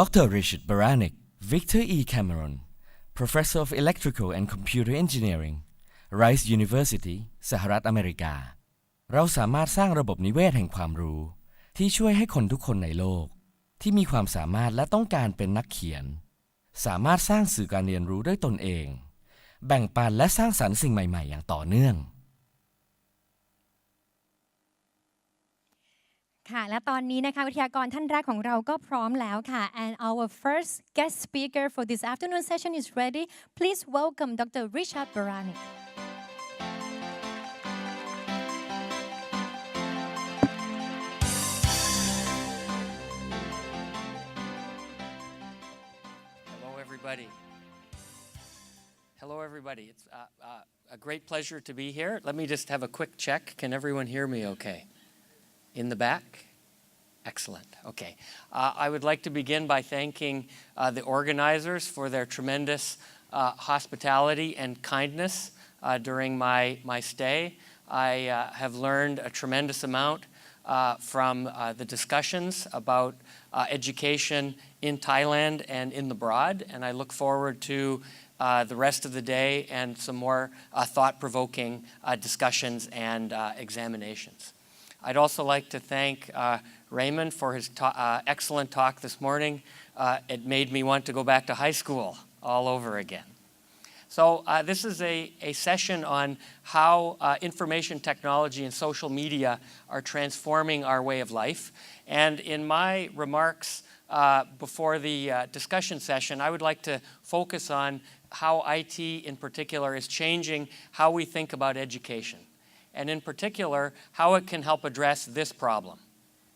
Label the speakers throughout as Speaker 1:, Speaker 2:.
Speaker 1: Dr. Richard Baraniuk, Victor E. Cameron, Professor of Electrical and Computer Engineering, Rice University สหรัฐอเมริกาเราสามารถสร้างระบบนิเวศแห่งความรู้ที่ช่วยให้คนทุกคนในโลกที่มีความสามารถและต้องการเป็นนักเขียนสามารถสร้างสื่อการเรียนรู้ด้วยตนเองแบ่งปันและสร้างสรรค์สิ่งใหม่ๆอย่างต่อเนื่อง
Speaker 2: ค่ะและตอนนี้นะคะวิทยากรท่านแรกของเราก็พร้อมแล้วค่ะ and our first guest speaker for this afternoon session is ready. Please welcome Dr. Richard Baraniuk.
Speaker 3: Hello, everybody. It's a great pleasure to be here. Let me just have a quick check. Can everyone hear me okay? In the back? Excellent. Okay. I would like to begin by thanking the organizers for their tremendous hospitality and kindness during my stay. I have learned a tremendous amount from the discussions about education in Thailand and in the abroad, and I look forward to the rest of the day and some more thought-provoking discussions and examinations. I'd also like to thank Raymond for his excellent talk this morning. It made me want to go back to high school all over again. So this is a session on how information technology and social media are transforming our way of life. And in my remarks before the discussion session, I would like to focus on how IT in particular is changing how we think about education. And in particular, how it can help address this problem,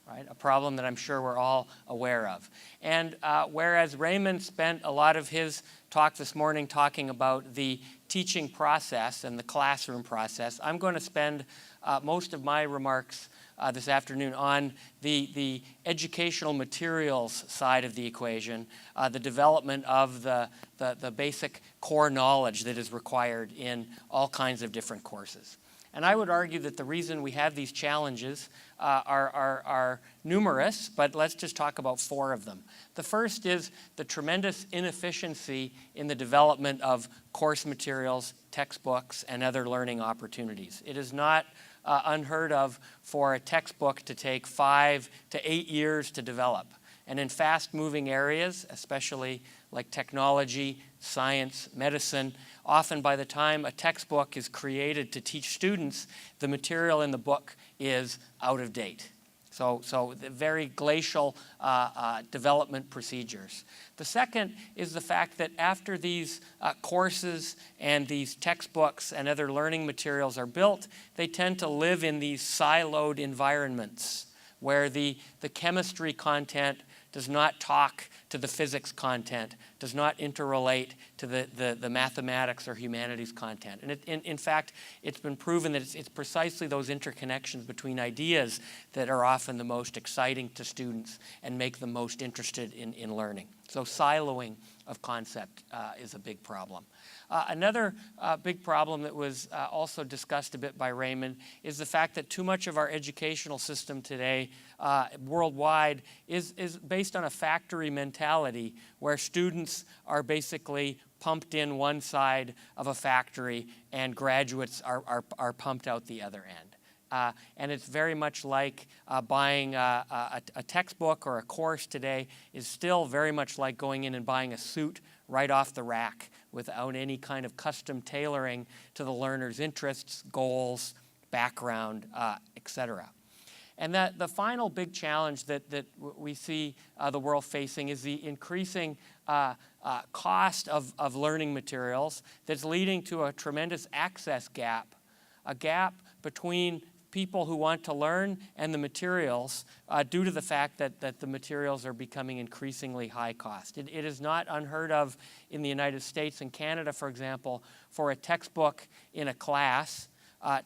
Speaker 3: right? A problem that I'm sure we're all aware of. And whereas Raymond spent a lot of his talk this morning talking about the teaching process and the classroom process, I'm going to spend most of my remarks this afternoon on the educational materials side of the equation, the development of the basic core knowledge that is required in all kinds of different courses. And I would argue that the reason we have these challenges are numerous, but let's just talk about four of them. The first is the tremendous inefficiency in the development of course materials, textbooks, and other learning opportunities. It is not unheard of for a textbook to take 5 to 8 years to develop. And in fast-moving areas, especially like technology, science, medicine, often by the time a textbook is created to teach students, the material in the book is out of date. So the very glacial development procedures. The second is the fact that after these courses and these textbooks and other learning materials are built, they tend to live in these siloed environments where the chemistry content does not talk to the physics content, does not interrelate to the mathematics or humanities content. And in fact, it's been proven that it's precisely those interconnections between ideas that are often the most exciting to students and make them most interested in learning. So siloing of concept is a big problem. Another big problem that was also discussed a bit by Raymond is the fact that too much of our educational system today worldwide is based on a factory mentality where students are basically pumped in one side of a factory and graduates are pumped out the other end. And it's very much like buying a textbook or a course today is still very much like going in and buying a suit right off the rack without any kind of custom tailoring to the learner's interests, goals, background, etc. And that the final big challenge that we see the world facing is the increasing cost of learning materials that's leading to a tremendous access gap, a gap between people who want to learn and the materials due to the fact that the materials are becoming increasingly high cost. It is not unheard of in the United States and Canada, for example, for a textbook in a class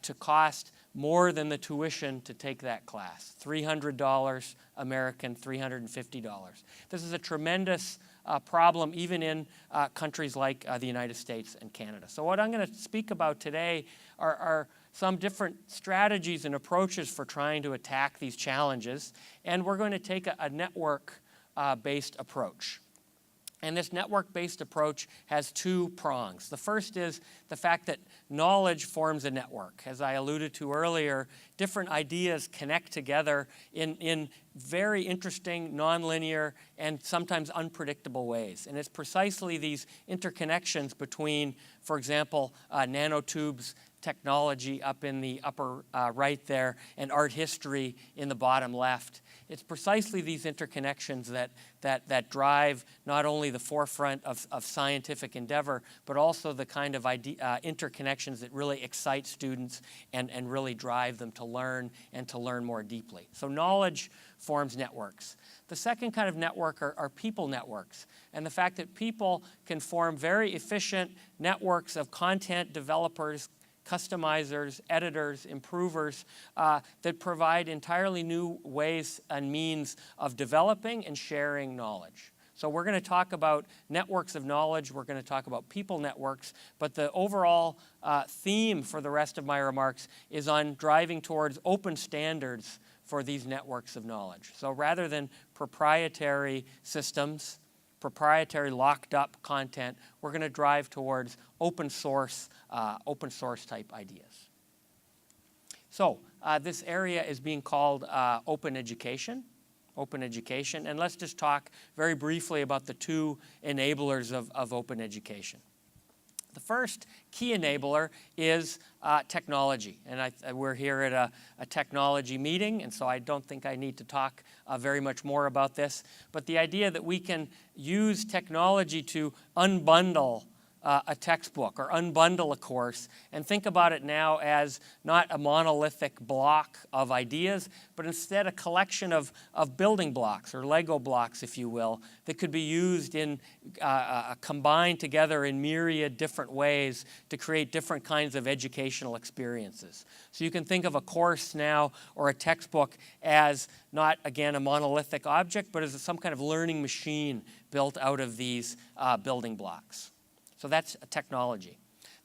Speaker 3: to cost more than the tuition to take that class, $300 American, $350. This is a tremendous problem even in countries like the United States and Canada. So what I'm going to speak about today are some different strategies and approaches for trying to attack these challenges. And we're going to take a network network-based approach. And this network-based approach has two prongs. The first is the fact that knowledge forms a network. As I alluded to earlier, different ideas connect together in very interesting, nonlinear, and sometimes unpredictable ways. And it's precisely these interconnections between, for example, nanotubes technology up in the upper right there, and art history in the bottom left. It's precisely these interconnections that drive not only the forefront of scientific endeavor, but also the kind of interconnections that really excite students and really drive them to learn and to learn more deeply. So knowledge forms networks. The second kind of network are people networks, and the fact that people can form very efficient networks of content developers, customizers, editors, improvers that provide entirely new ways and means of developing and sharing knowledge. So we're going to talk about networks of knowledge, we're going to talk about people networks, but the overall theme for the rest of my remarks is on driving towards open standards for these networks of knowledge. So rather than proprietary systems, proprietary locked up content, we're going to drive towards open source type ideas. So this area is being called open education, and let's just talk very briefly about the two enablers of open education. The first key enabler is technology, and we're here at a technology meeting, and so I don't think I need to talk very much more about this, but the idea that we can use technology to unbundle a textbook or unbundle a course and think about it now as not a monolithic block of ideas, but instead a collection of building blocks or Lego blocks, if you will, that could be used in combined together in myriad different ways to create different kinds of educational experiences. So you can think of a course now or a textbook as not, again, a monolithic object, but as some kind of learning machine built out of these building blocks. So that's technology.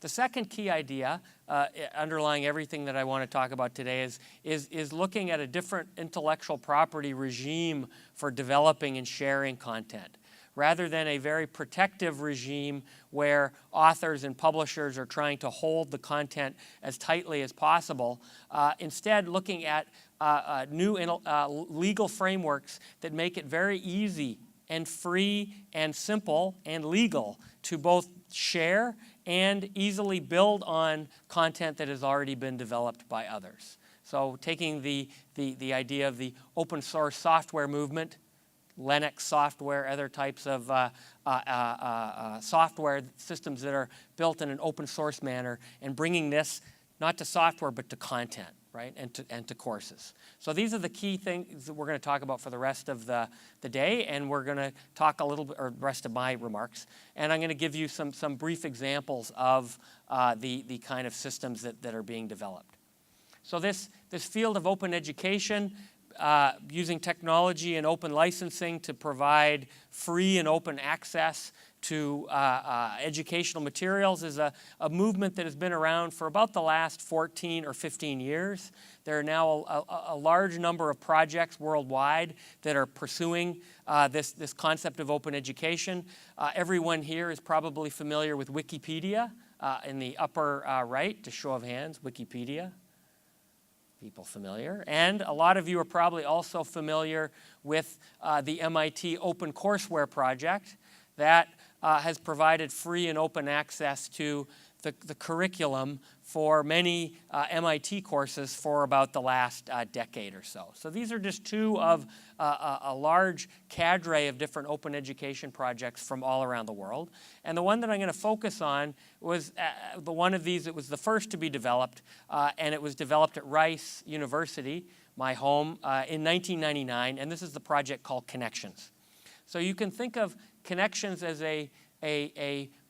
Speaker 3: The second key idea underlying everything that I want to talk about today is looking at a different intellectual property regime for developing and sharing content. Rather than a very protective regime where authors and publishers are trying to hold the content as tightly as possible, instead looking at new legal frameworks that make it very easy and free and simple and legal to both share and easily build on content that has already been developed by others. So taking the idea of the open source software movement, Linux software, other types of software systems that are built in an open source manner, and bringing this not to software but to content, right, and to courses. So these are the key things that we're going to talk about for the rest of the day, and we're going to talk a little bit, or the rest of my remarks, and I'm going to give you some brief examples of the kind of systems that are being developed. So this field of open education, using technology and open licensing to provide free and open access to educational materials, is a movement that has been around for about the last 14 or 15 years. There are now a large number of projects worldwide that are pursuing this concept of open education. Everyone here is probably familiar with Wikipedia in the upper right, to show of hands, Wikipedia. People familiar. And a lot of you are probably also familiar with the MIT Open Courseware project that has provided free and open access to the curriculum for many MIT courses for about the last decade or so. So these are just two of a large cadre of different open education projects from all around the world. And the one that I'm going to focus on was the one of these that was the first to be developed, and it was developed at Rice University, my home, in 1999, and this is the project called Connexions. So you can think of Connexions as a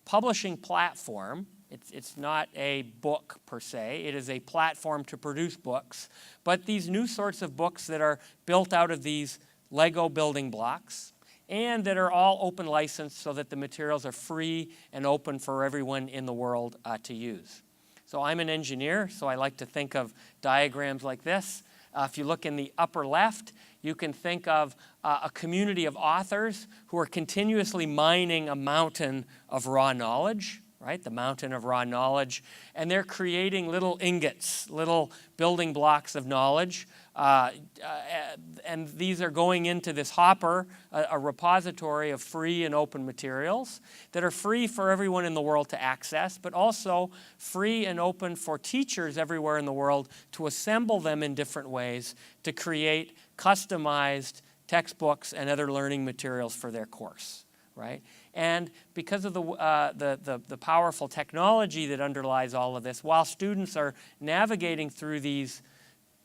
Speaker 3: publishing platform. It's not a book per se. It is a platform to produce books. But these new sorts of books that are built out of these Lego building blocks and that are all open licensed so that the materials are free and open for everyone in the world to use. So I'm an engineer, so I like to think of diagrams like this. If you look in the upper left, you can think of a community of authors who are continuously mining a mountain of raw knowledge, right? The mountain of raw knowledge. And they're creating little ingots, little building blocks of knowledge. And these are going into this hopper, a repository of free and open materials that are free for everyone in the world to access, but also free and open for teachers everywhere in the world to assemble them in different ways to create customized textbooks and other learning materials for their course, right? And because of the powerful technology that underlies all of this, while students are navigating through these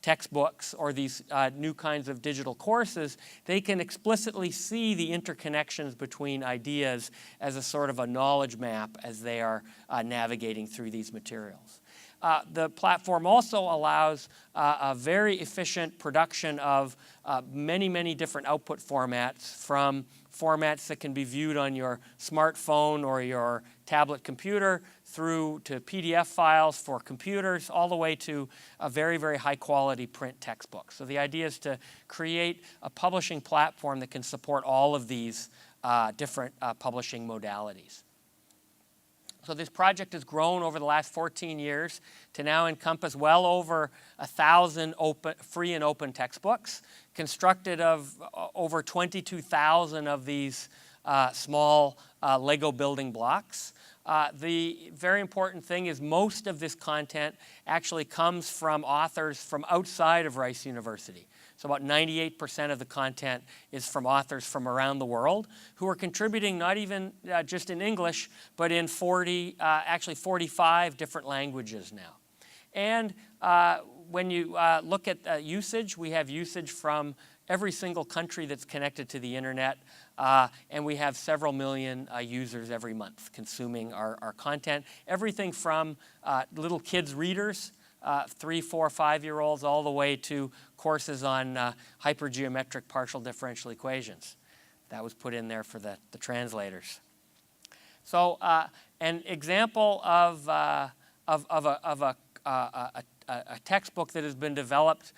Speaker 3: textbooks or these new kinds of digital courses, they can explicitly see the interconnections between ideas as a sort of a knowledge map as they are navigating through these materials. The platform also allows a very efficient production of many, many different output formats, from formats that can be viewed on your smartphone or your tablet computer through to PDF files for computers, all the way to a very, very high quality print textbook. So the idea is to create a publishing platform that can support all of these different publishing modalities. So this project has grown over the last 14 years to now encompass well over 1,000 free and open textbooks, constructed of over 22,000 of these small Lego building blocks. The very important thing is most of this content actually comes from authors from outside of Rice University. So about 98% of the content is from authors from around the world who are contributing not even just in English, but in 45 different languages now. And when you look at usage, we have usage from every single country that's connected to the internet, and we have several million users every month consuming our content. Everything from little kids readers, 3, 4, 5-year-olds, all the way to courses on hypergeometric partial differential equations. That was put in there for the translators. So an example of a textbook that has been developed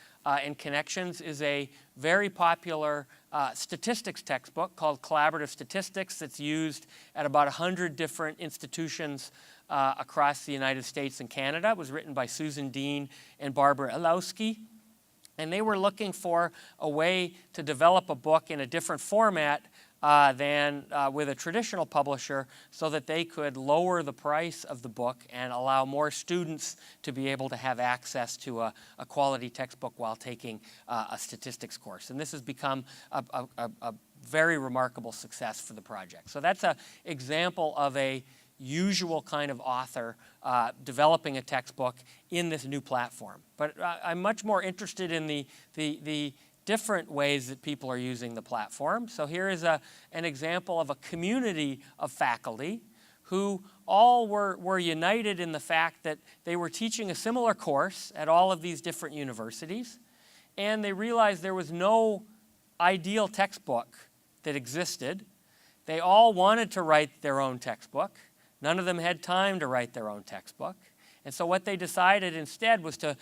Speaker 3: in Connections is a very popular statistics textbook called Collaborative Statistics that's used at about 100 different institutions across the United States and Canada. It was written by Susan Dean and Barbara Ilowski. And they were looking for a way to develop a book in a different format than with a traditional publisher, so that they could lower the price of the book and allow more students to be able to have access to a quality textbook while taking a statistics course. And this has become a very remarkable success for the project. So that's an example of a usual kind of author developing a textbook in this new platform. But I'm much more interested in the different ways that people are using the platform. So here is an example of a community of faculty who all were united in the fact that they were teaching a similar course at all of these different universities, and they realized there was no ideal textbook that existed. They all wanted to write their own textbook. None of them had time to write their own textbook. And so what they decided instead was to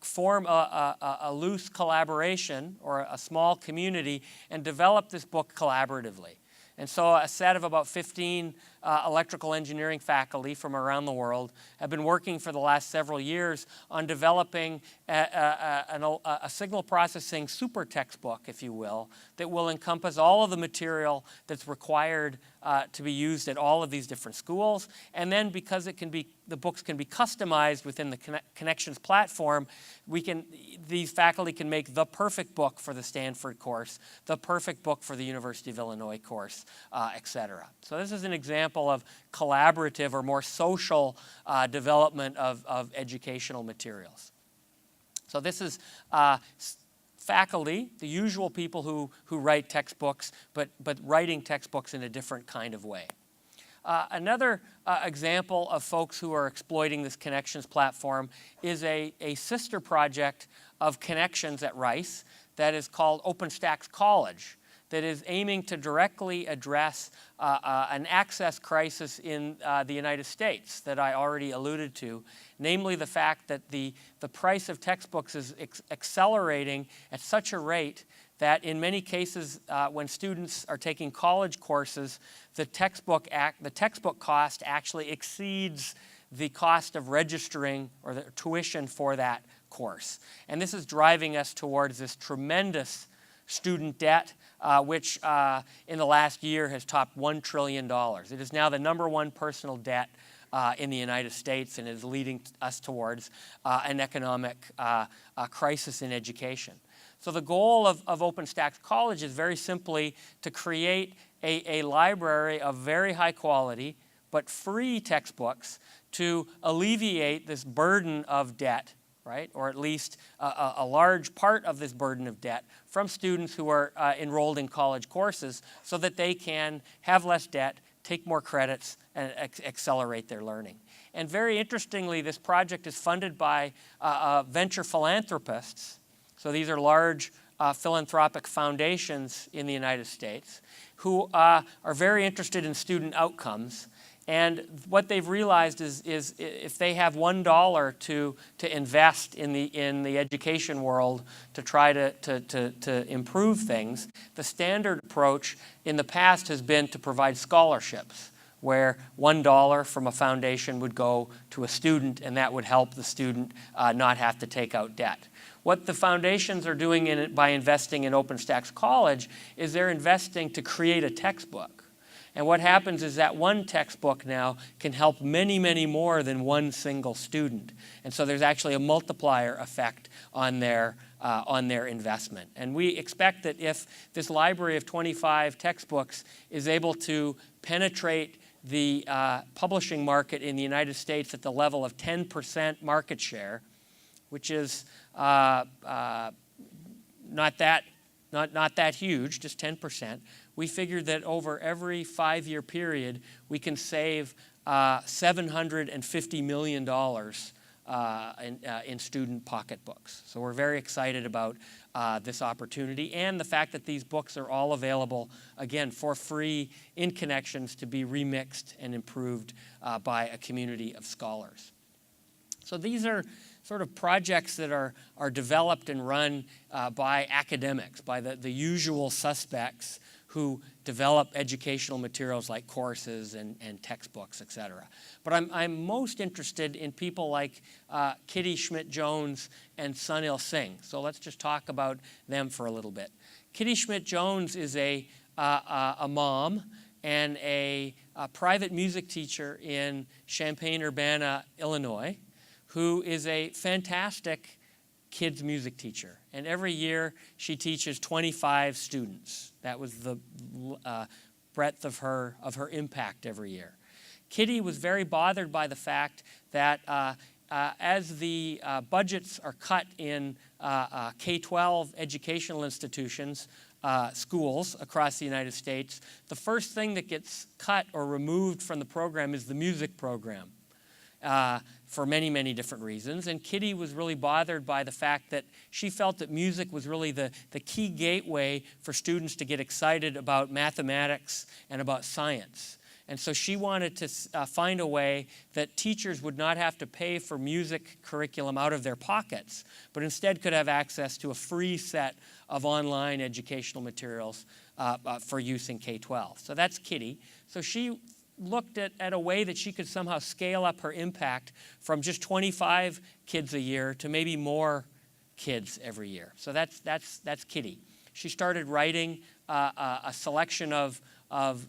Speaker 3: form a loose collaboration or a small community and develop this book collaboratively. And so a set of about 15 electrical engineering faculty from around the world have been working for the last several years on developing a signal processing super textbook, if you will, that will encompass all of the material that's required to be used at all of these different schools. And then because the books can be customized within the Connections platform, these faculty can make the perfect book for the Stanford course, the perfect book for the University of Illinois course, etc. So this is an example of collaborative or more social development of educational materials. So this is faculty, the usual people who write textbooks, but writing textbooks in a different kind of way. Another example of folks who are exploiting this Connections platform is a sister project of Connections at Rice that is called OpenStax College, that is aiming to directly address an access crisis in the United States that I already alluded to, namely the fact that the price of textbooks is accelerating at such a rate that in many cases when students are taking college courses, the textbook cost actually exceeds the cost of registering or the tuition for that course. And this is driving us towards this tremendous student debt, which in the last year has topped $1 trillion. It is now the #1 personal debt in the United States and is leading us towards an economic crisis in education. So the goal of OpenStax College is very simply to create a library of very high quality but free textbooks to alleviate this burden of debt, right? Or at least a large part of this burden of debt from students who are enrolled in college courses so that they can have less debt, take more credits, and accelerate their learning. And very interestingly, this project is funded by venture philanthropists. So these are large philanthropic foundations in the United States who are very interested in student outcomes. And what they've realized is if they have $1 to invest in the education world to try to improve things, the standard approach in the past has been to provide scholarships, where $1 from a foundation would go to a student, and that would help the student not have to take out debt. What the foundations are doing by investing in OpenStax College is they're investing to create a textbook. And what happens is that one textbook now can help many, many more than one single student. And so there's actually a multiplier effect on their investment. And we expect that if this library of 25 textbooks is able to penetrate the publishing market in the United States at the level of 10% market share, which is not that huge, just 10%. We figured that over every 5-year period, we can save $750 million in student pocketbooks. So we're very excited about this opportunity and the fact that these books are all available, again, for free in Connexions to be remixed and improved by a community of scholars. So these are sort of projects that are developed and run by academics, by the usual suspects who develop educational materials like courses and textbooks, et cetera. But I'm most interested in people like Kitty Schmidt-Jones and Sunil Singh. So let's just talk about them for a little bit. Kitty Schmidt-Jones is a mom and a private music teacher in Champaign-Urbana, Illinois, who is a fantastic kids music teacher. And every year she teaches 25 students. That was the breadth of her impact every year. Kitty was very bothered by the fact that as the budgets are cut in K-12 educational institutions, schools across the United States, the first thing that gets cut or removed from the program is the music program. For many, many different reasons. And Kitty was really bothered by the fact that she felt that music was really the key gateway for students to get excited about mathematics and about science. And so she wanted to find a way that teachers would not have to pay for music curriculum out of their pockets, but instead could have access to a free set of online educational materials for use in K-12. So that's Kitty. So she looked at a way that she could somehow scale up her impact from just 25 kids a year to maybe more kids every year. So that's Kitty. She started writing a selection of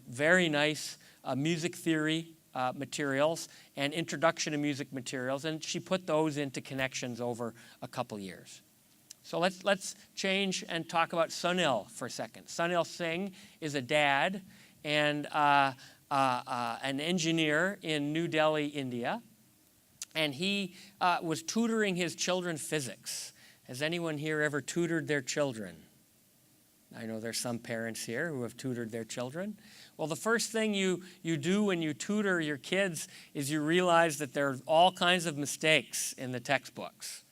Speaker 3: very nice music theory materials and introduction to music materials, and she put those into Connexions over a couple years. So let's change and talk about Sunil for a second. Sunil Singh is a dad and an engineer in New Delhi, India, and he was tutoring his children physics. Has anyone here ever tutored their children? I know there's some parents here who have tutored their children. Well, the first thing you do when you tutor your kids is you realize that there are all kinds of mistakes in the textbooks,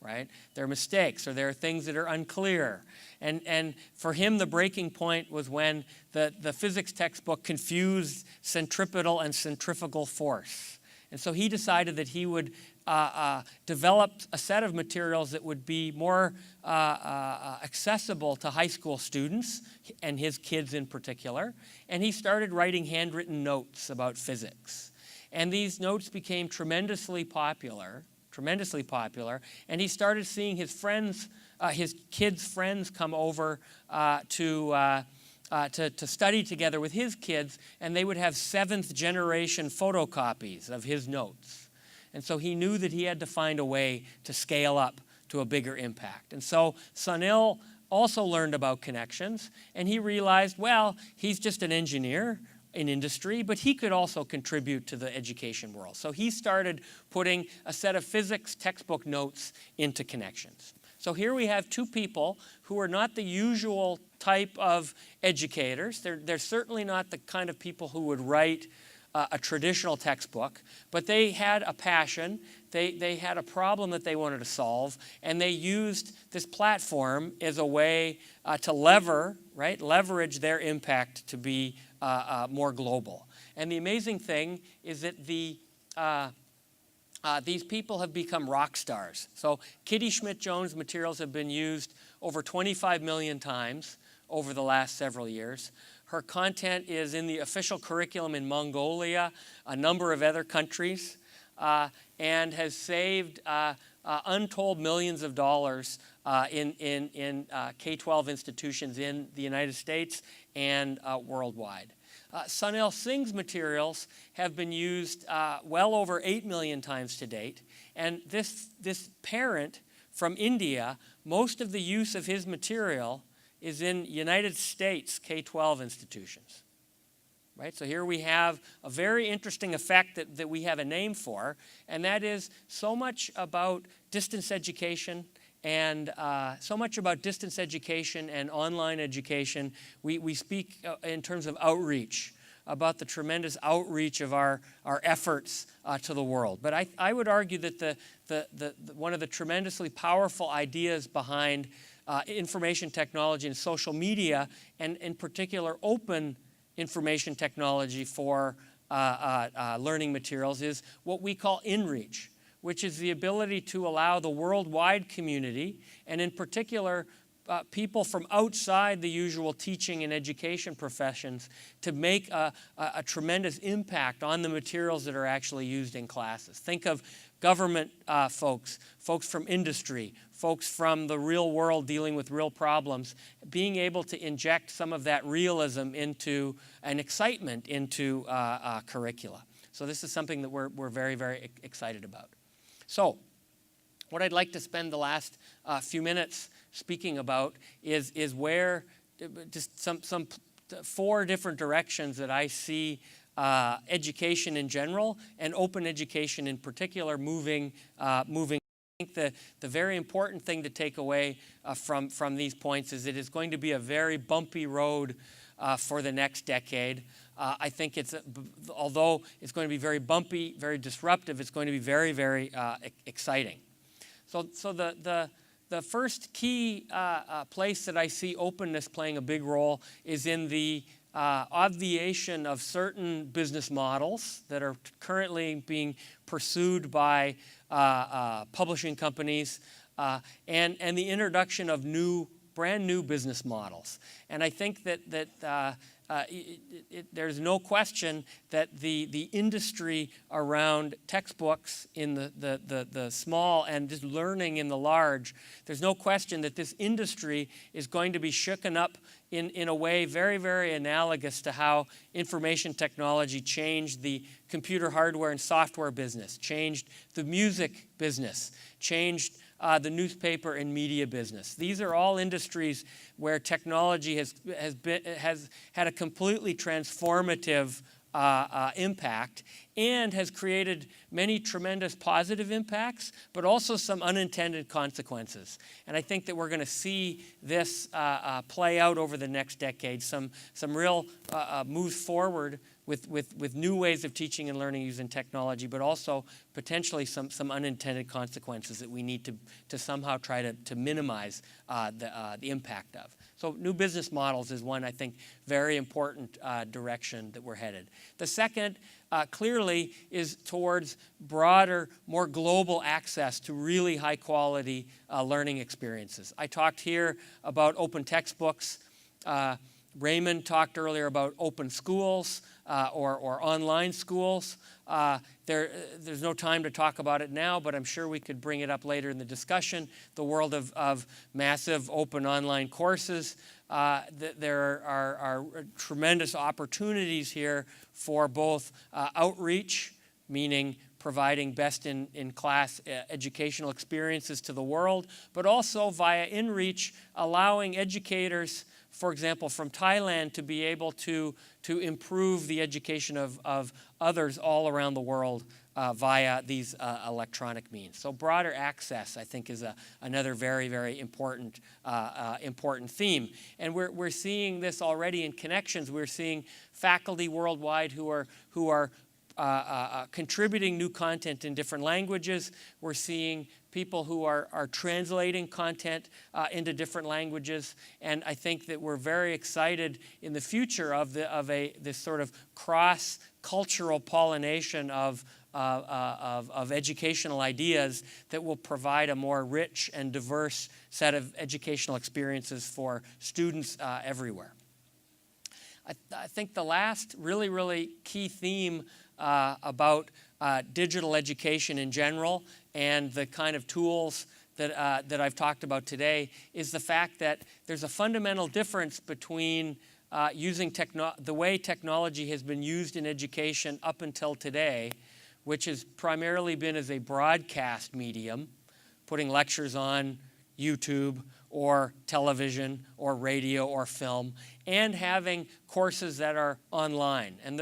Speaker 3: right? There are mistakes or there are things that are unclear. And for him, the breaking point was when the physics textbook confused centripetal and centrifugal force. And so he decided that he would develop a set of materials that would be more accessible to high school students and his kids in particular. And he started writing handwritten notes about physics. And these notes became tremendously popular, and he started seeing his friends, his kids' friends come over to study together with his kids, and they would have seventh-generation photocopies of his notes. And so he knew that he had to find a way to scale up to a bigger impact. And so Sunil also learned about connections, and he realized, well, he's just an engineer in industry, but he could also contribute to the education world. So he started putting a set of physics textbook notes into Connections. So here we have two people who are not the usual type of educators. They're certainly not the kind of people who would write a traditional textbook, but they had a passion, they had a problem that they wanted to solve, and they used this platform as a way to leverage their impact to be more global. And the amazing thing is that these people have become rock stars. So Kitty Schmidt-Jones materials have been used over 25 million times over the last several years. Her content is in the official curriculum in Mongolia, a number of other countries, and has saved untold millions of dollars in K-12 institutions in the United States and worldwide. Sunil Singh's materials have been used well over 8 million times to date, and this parent from India, most of the use of his material is in United States K-12 institutions, right? So here we have a very interesting effect that we have a name for, and that is so much about distance education and online education. We speak in terms of outreach, about the tremendous outreach of our efforts to the world. But I would argue that one of the tremendously powerful ideas behind information technology and social media, and in particular open information technology for learning materials, is what we call InReach, which is the ability to allow the worldwide community, and in particular people from outside the usual teaching and education professions, to make a tremendous impact on the materials that are actually used in classes. Think of government folks from industry, folks from the real world dealing with real problems, being able to inject some of that realism into and excitement into curricula. So this is something that we're very, very excited about. So what I'd like to spend the last few minutes speaking about is where just some 4 different directions that I see education in general and open education in particular moving. I think the very important thing to take away from these points is it is going to be a very bumpy road for the next decade. I think although it's going to be very bumpy, very disruptive, it's going to be very, very exciting. So the first key place that I see openness playing a big role is in the obviation of certain business models that are currently being pursued by publishing companies and the introduction of brand new business models. And I think that there's no question that the industry around textbooks in the small and just learning in the large, there's no question that this industry is going to be shooken up in a way very, very analogous to how information technology changed the computer hardware and software business, changed the music business, changed the newspaper and media business. These are all industries where technology has had a completely transformative impact and has created many tremendous positive impacts, but also some unintended consequences. And I think that we're going to see this play out over the next decade, some real moves forward with new ways of teaching and learning using technology, but also potentially some unintended consequences that we need to somehow try to minimize the impact of. So new business models is one, I think, very important direction that we're headed. The second, clearly, is towards broader, more global access to really high-quality learning experiences. I talked here about open textbooks. Raymond talked earlier about open schools or online schools. There's no time to talk about it now, but I'm sure we could bring it up later in the discussion. The world of massive open online courses. There are tremendous opportunities here for both outreach, meaning providing best-in-class educational experiences to the world, but also via inReach, allowing educators, for example, from Thailand, to be able to improve the education of others all around the world via these electronic means. So broader access, I think, is another very, very important theme. And we're seeing this already in Connections. We're seeing faculty worldwide who are contributing new content in different languages. We're seeing people who are translating content into different languages, and I think that we're very excited in the future of this sort of cross-cultural pollination of educational ideas that will provide a more rich and diverse set of educational experiences for students everywhere. I think the last really, really key theme about digital education in general and the kind of tools that I've talked about today is the fact that there's a fundamental difference between using the way technology has been used in education up until today, which has primarily been as a broadcast medium, putting lectures on YouTube or television or radio or film, and having courses that are online and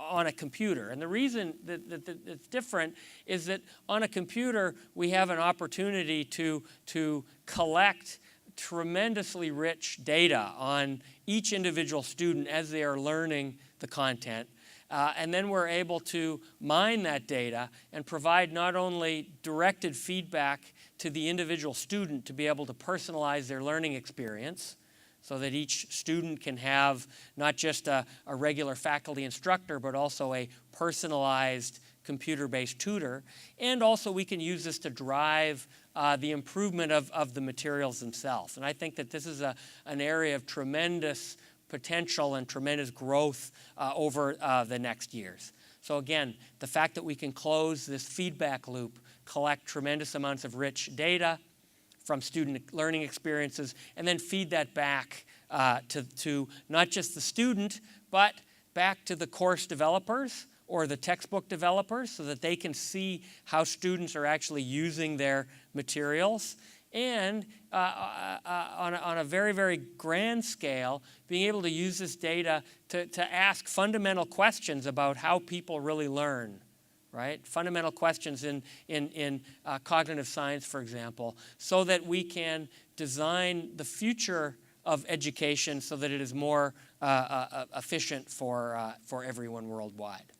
Speaker 3: on a computer. And the reason that it's different is that on a computer we have an opportunity to collect tremendously rich data on each individual student as they are learning the content. And then we're able to mine that data and provide not only directed feedback to the individual student to be able to personalize their learning experience so that each student can have not just a regular faculty instructor, but also a personalized computer-based tutor. And also we can use this to drive the improvement of the materials themselves. And I think that this is an area of tremendous potential and tremendous growth over the next years. So again, the fact that we can close this feedback loop, collect tremendous amounts of rich data from student learning experiences, and then feed that back to not just the student, but back to the course developers or the textbook developers so that they can see how students are actually using their materials. And on a very, very grand scale, being able to use this data to ask fundamental questions about how people really learn, right? Fundamental questions in cognitive science, for example, so that we can design the future of education so that it is more efficient for everyone worldwide.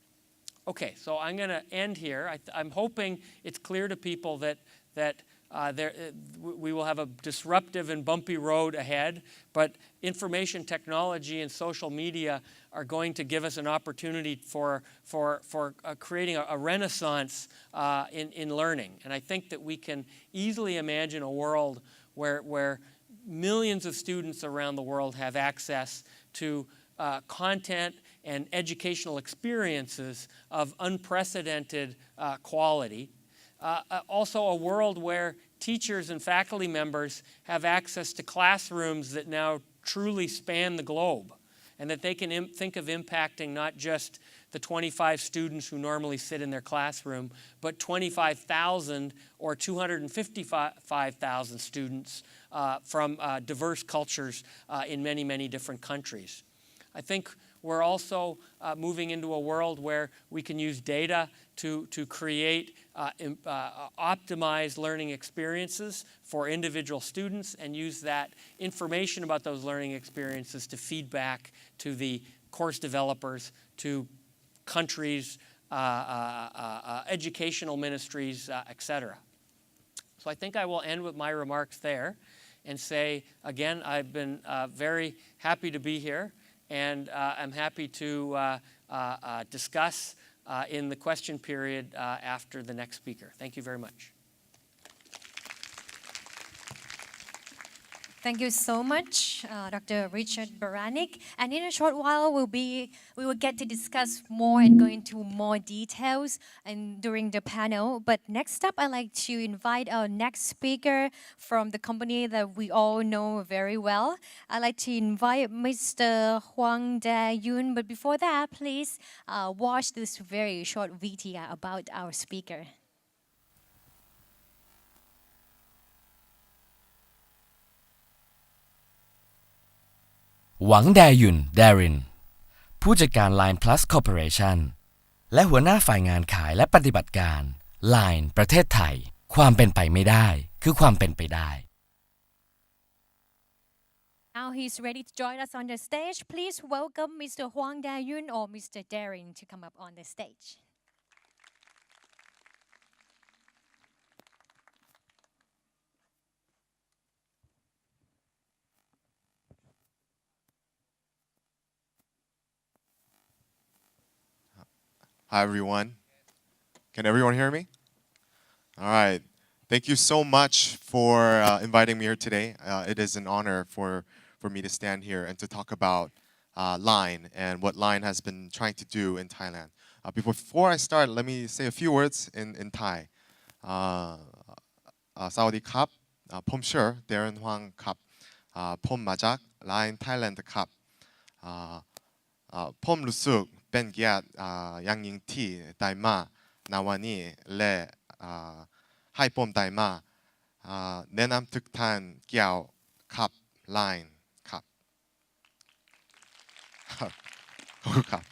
Speaker 3: Okay, so I'm going to end here. I'm hoping it's clear to people that we will have a disruptive and bumpy road ahead, but information technology and social media are going to give us an opportunity for creating a renaissance in learning. And I think that we can easily imagine a world where millions of students around the world have access to content and educational experiences of unprecedented quality. Also a world where teachers and faculty members have access to classrooms that now truly span the globe, and that they can think of impacting not just the 25 students who normally sit in their classroom, but 25,000 or 255,000 students from diverse cultures in many, many different countries. I think we're also moving into a world where we can use data to create optimized learning experiences for individual students and use that information about those learning experiences to feed back to the course developers, to countries, educational ministries, etc. So I think I will end with my remarks there and say, again, I've been very happy to be here, and I'm happy to discuss in the question period after the next speaker. Thank you very much.
Speaker 2: Thank you so much, Dr. Richard Baraniuk. And in a short while, we will get to discuss more and go into more details and during the panel. But next up, I'd like to invite our next speaker from the company that we all know very well. I'd like to invite Mr. Hwang Darin. But before that, please watch this very short video about our speaker.
Speaker 1: Hwang Darin ผู้จัดการ Line Plus Corporation และหัวหน้าฝ่ายงานขายและปฏิบัติการ Line ประเทศไทยความเป็นไปไม่ได้คือความเป็นไปได้
Speaker 2: Now he's ready to join us on the stage. Please welcome Mr. Hwang Darin or Mr. Darin to come up on the stage.
Speaker 4: Hi, everyone. Can everyone hear me? All right. Thank you so much for inviting me here today. It is an honor for me to stand here and to talk about Line and what Line has been trying to do in Thailand. Before I start, let me say a few words in Thai. Sawadee Kap, Pom Sure, Darin Hwang Kap, Pom Majak, Line Thailand Kap, Pom Lusuk, เป็นเกียรติอย่างยิ่งที่ได้มาในวันนี้และให้ผมได้มาแนะนำทุกท่านเกี่ยวกับ Line ครับขอบคุณครับ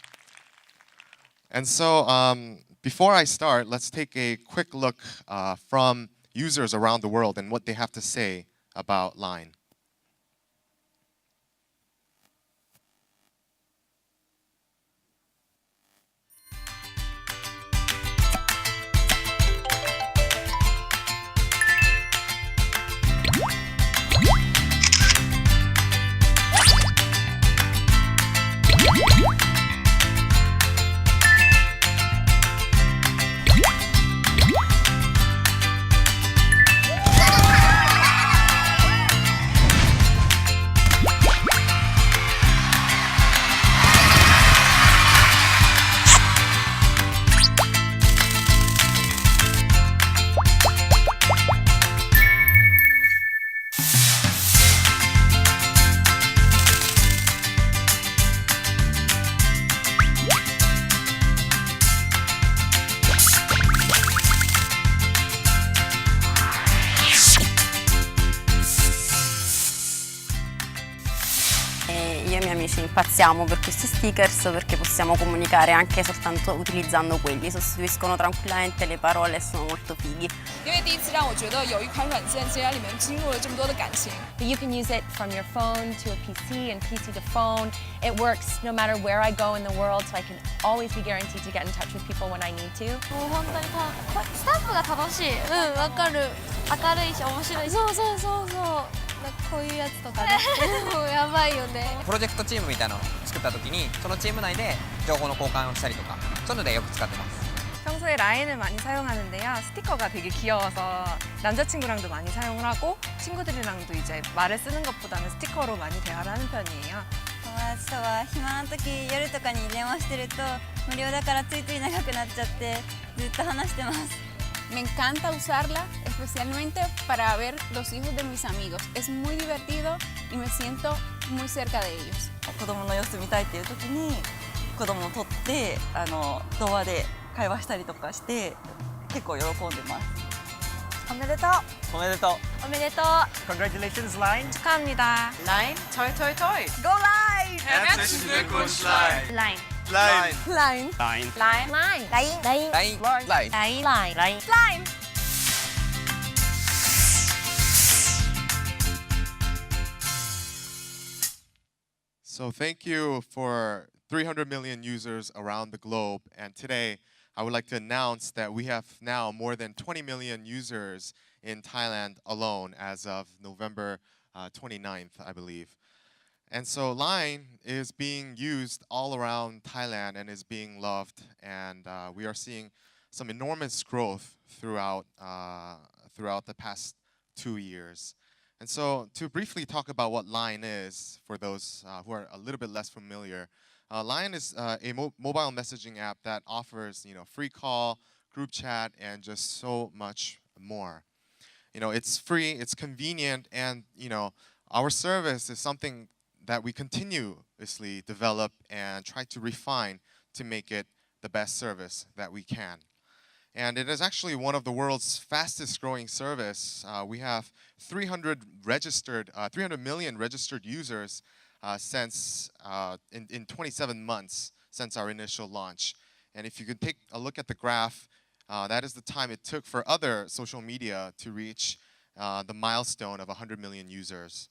Speaker 4: And so before I start, let's take a quick look from users around the world and what they have to say about Line.
Speaker 5: Io e i miei amici impazziamo per questi stickers perché possiamo comunicare anche soltanto utilizzando quelli, sostituiscono tranquillamente le parole e sono molto fighi.
Speaker 6: 因为第一次让我觉得有一款软件竟然里面经入了这么多的感情。
Speaker 7: You can use it from your phone to a PC and PC to phone. It works no matter where I go in the world, so I can always be guaranteed to get in touch with people when I need to.
Speaker 8: もう本当にスタンプが楽しい。わかる。明るいし面白いし。そうそうそうそう。なんかこういうやつとかね。もうやばいよね。
Speaker 9: プロジェクトチームみたいなのを作った時にそのチーム内で情報の交換をしたりとかそういうのでよく使ってます。
Speaker 6: 평소에 라인을 많이 사용하는데요. 스티커가 되게 귀여워서 남자친구랑도 많이 사용을 하고 친구들이랑도 이제 말을 쓰는 것보다는 스티커로 많이 대화를 하는 편이에요.
Speaker 10: 友達とは暇な時夜とかに電話してると無料だからついつい長くなっちゃってずっと話してます。
Speaker 11: Me encanta usarla, especialmente para ver los hijos de mis amigos. Es muy divertido y me siento muy cerca de ellos.
Speaker 10: 子供の様子見たいっていう時に子供を撮って動話で会話したりとかして結構喜んでます。
Speaker 6: おめでとう。
Speaker 9: おめでとう。
Speaker 8: おめでとう。
Speaker 9: Congratulations, Line.
Speaker 6: 축하합니다.
Speaker 9: Line, toy, toy, toy.
Speaker 6: Go Line!
Speaker 9: That's
Speaker 8: Line.
Speaker 6: Line.
Speaker 7: Line.
Speaker 6: Line.
Speaker 7: Line. Line.
Speaker 6: Line.
Speaker 4: So thank you for 300 million users around the globe. And today, I would like to announce that we have now more than 20 million users in Thailand alone as of November 29th, I believe. And so Line is being used all around Thailand and is being loved. And we are seeing some enormous growth throughout the past 2 years. And so to briefly talk about what Line is, for those who are a little bit less familiar, Line is a mobile messaging app that offers, free call, group chat, and just so much more. It's free, it's convenient, and, our service is something that we continuously develop and try to refine to make it the best service that we can. And it is actually one of the world's fastest growing service. We have 300 million registered users since in 27 months since our initial launch. And if you could take a look at the graph, that is the time it took for other social media to reach the milestone of 100 million users.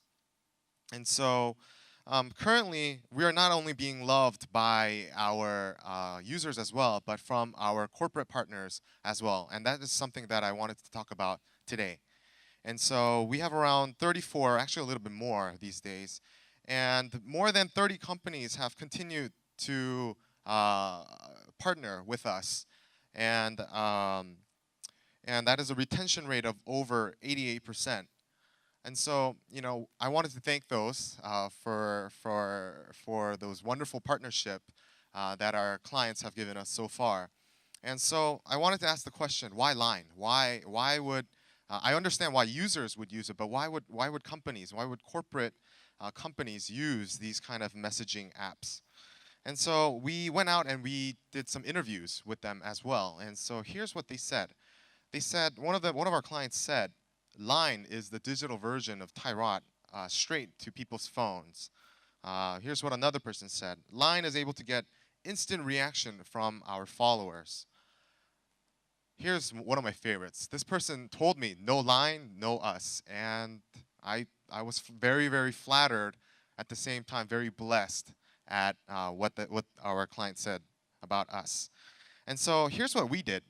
Speaker 4: And so currently, we are not only being loved by our users as well, but from our corporate partners as well. And that is something that I wanted to talk about today. And so we have around 34, actually a little bit more these days. And more than 30 companies have continued to partner with us. And that is a retention rate of over 88%. And so, I wanted to thank those for those wonderful partnership that our clients have given us so far. And so I wanted to ask the question, why Line? Why would I understand why users would use it, but why would companies, why would corporate companies use these kind of messaging apps? And so we went out and we did some interviews with them as well. And so here's what they said. They said one of our clients said, Line is the digital version of Thai straight to people's phones. Here's what another person said. Line is able to get instant reaction from our followers. Here's one of my favorites. This person told me, no Line, no us. And I was very, very flattered, at the same time very blessed at what our client said about us. And so here's what we did.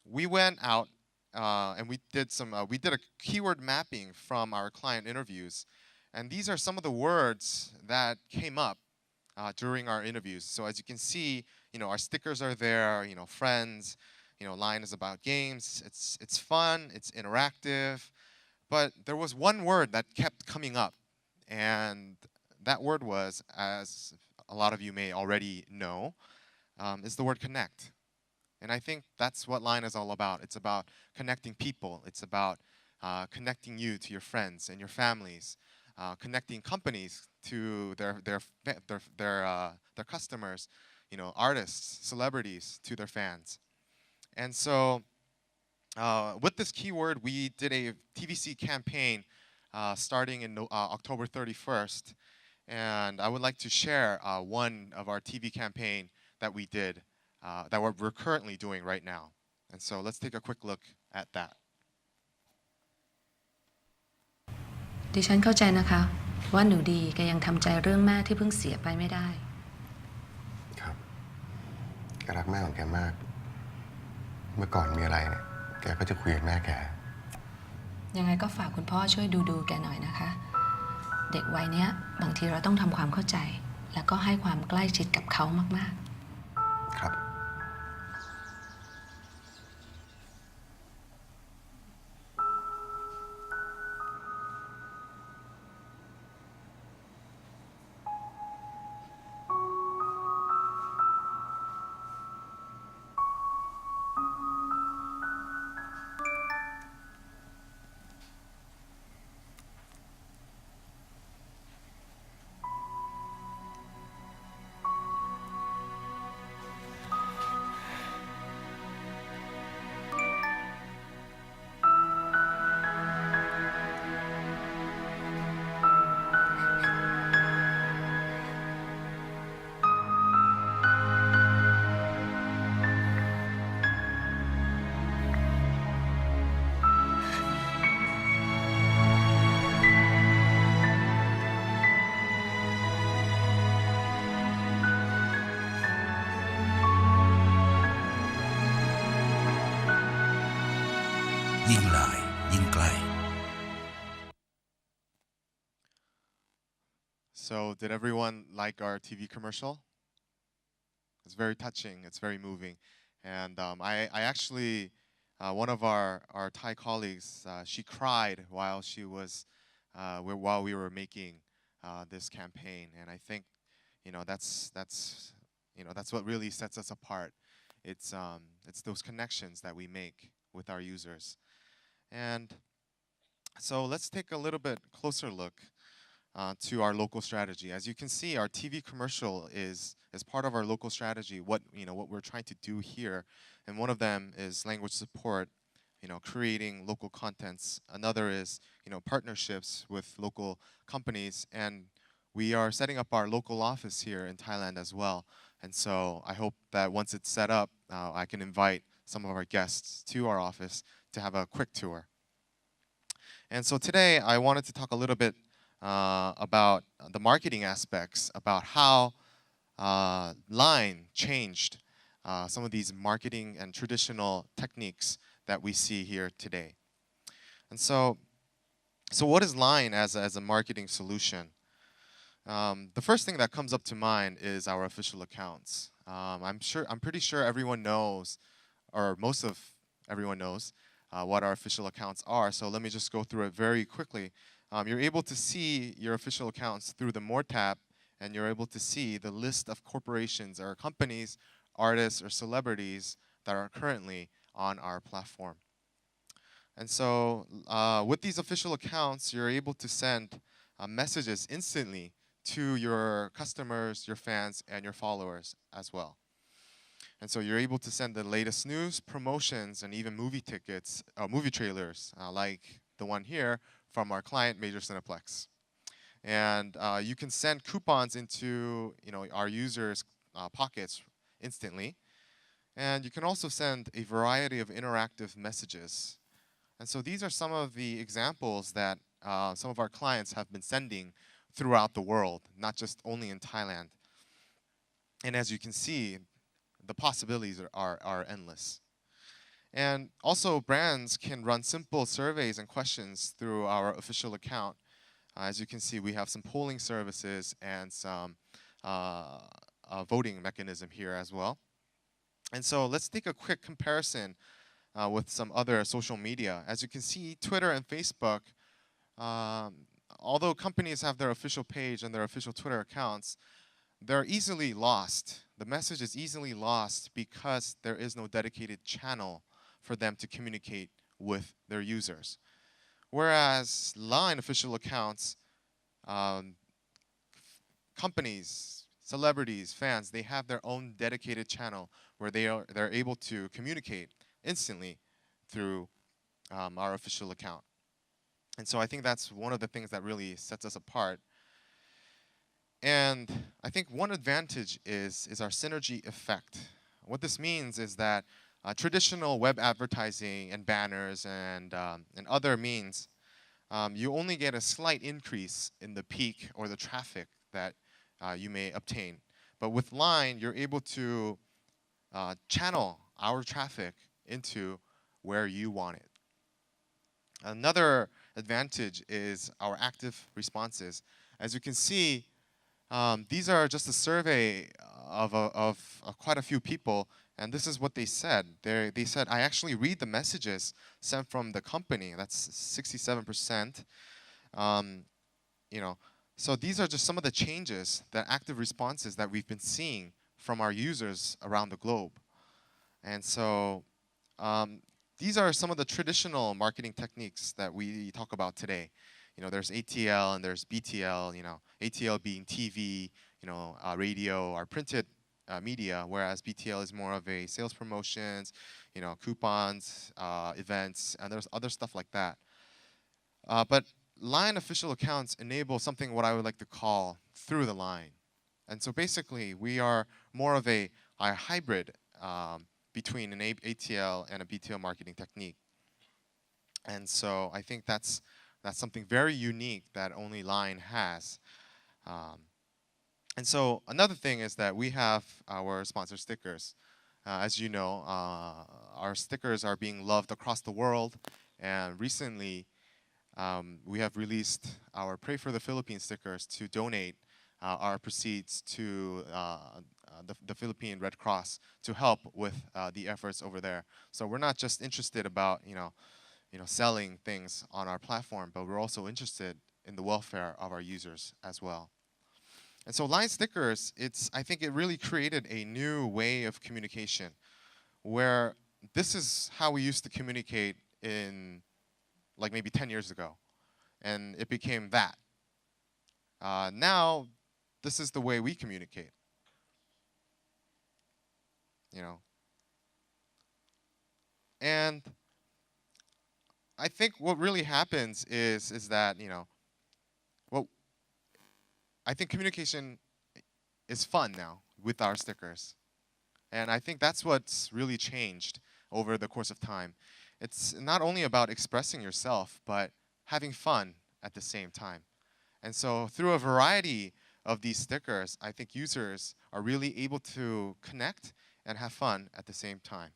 Speaker 4: We went out and we did a keyword mapping from our client interviews. And these are some of the words that came up during our interviews. So as you can see, our stickers are there, friends, Line is about games, it's fun, it's interactive. But there was one word that kept coming up. And that word was, as a lot of you may already know, is the word connect. And I think that's what Line is all about. It's about connecting people. It's about connecting you to your friends and your families, connecting companies to their customers, artists, celebrities to their fans. And so with this keyword, we did a TVC campaign starting in October 31st. And I would like to share one of our TV campaign that we did that we're currently doing right now. And so let's take a quick look at that.
Speaker 12: ดิฉันเข้าใจนะคะว่าหนูดีแกยังทำใจเรื่องแม่ที่เพิ่งเสียไปไม่ได้
Speaker 13: ครับแกรักแม่ของแกมากเมื่อก่อนมีอะไรเนี่ยแกก็จะคุยกับแม่แก
Speaker 12: ยังไงก็ฝากคุณพ่อช่วยดูแกหน่อยนะคะเด็กวัยเนี้ยบางทีเราต้องทำความเข้าใจแล้วก็ให้ความใกล้ชิดกับเขามากๆ
Speaker 13: ครับ
Speaker 4: So did everyone like our TV commercial? It's very touching. It's very moving. And I actually, one of our Thai colleagues, she cried while while we were making this campaign. And I think, that's what really sets us apart. It's those connections that we make with our users. And so let's take a little bit closer look to our local strategy. As you can see, our TV commercial is part of our local strategy. What we're trying to do here, and one of them is language support. Creating local contents. Another is partnerships with local companies, and we are setting up our local office here in Thailand as well. And so I hope that once it's set up, I can invite some of our guests to our office to have a quick tour. And so today I wanted to talk a little bit about the marketing aspects, about how Line changed some of these marketing and traditional techniques that we see here today. And so what is Line as a marketing solution? The first thing that comes up to mind is our official accounts. I'm pretty sure everyone knows, or most of everyone knows, what our official accounts are. So let me just go through it very quickly. You're able to see your official accounts through the More tab, and you're able to see the list of corporations or companies, artists, or celebrities that are currently on our platform. And so with these official accounts, you're able to send messages instantly to your customers, your fans, and your followers as well. And so you're able to send the latest news, promotions, and even movie tickets, movie trailers, like the one here from our client, Major Cineplex. And you can send coupons into our users' pockets instantly. And you can also send a variety of interactive messages. And so these are some of the examples that some of our clients have been sending throughout the world, not just only in Thailand. And as you can see, the possibilities are endless. And also, brands can run simple surveys and questions through our official account. As you can see, we have some polling services and some voting mechanism here as well. And so let's take a quick comparison with some other social media. As you can see, Twitter and Facebook, although companies have their official page and their official Twitter accounts, they're easily lost. The message is easily lost because there is no dedicated channel for them to communicate with their users. Whereas Line official accounts, companies, celebrities, fans, they have their own dedicated channel where they're able to communicate instantly through our official account. And so I think that's one of the things that really sets us apart. And I think one advantage is our synergy effect. What this means is that traditional web advertising and banners and other means, you only get a slight increase in the peak or the traffic that you may obtain. But with Line, you're able to channel our traffic into where you want it. Another advantage is our active responses. As you can see, these are just a survey of quite a few people, and this is what they said. They said, I actually read the messages sent from the company. That's 67%. So these are just some of the changes, the active responses that we've been seeing from our users around the globe. And so these are some of the traditional marketing techniques that we talk about today. There's ATL and there's BTL, ATL being TV, radio, or printed media, whereas BTL is more of a sales promotions, coupons, events, and there's other stuff like that. But Line official accounts enable something what I would like to call through the line. And so basically, we are more of a hybrid between an ATL and a BTL marketing technique. And so I think that's something very unique that only Line has. And so another thing is that we have our sponsor stickers. As you know, our stickers are being loved across the world. And recently, we have released our Pray for the Philippines stickers to donate our proceeds to the Philippine Red Cross to help with the efforts over there. So we're not just interested about selling things on our platform, but we're also interested in the welfare of our users as well. And so Line stickers, I think it really created a new way of communication where this is how we used to communicate in like maybe 10 years ago. And it became that. Now, this is the way we communicate. And I think what really happens is that, I think communication is fun now with our stickers. And I think that's what's really changed over the course of time. It's not only about expressing yourself, but having fun at the same time. And so through a variety of these stickers, I think users are really able to connect and have fun at the same time.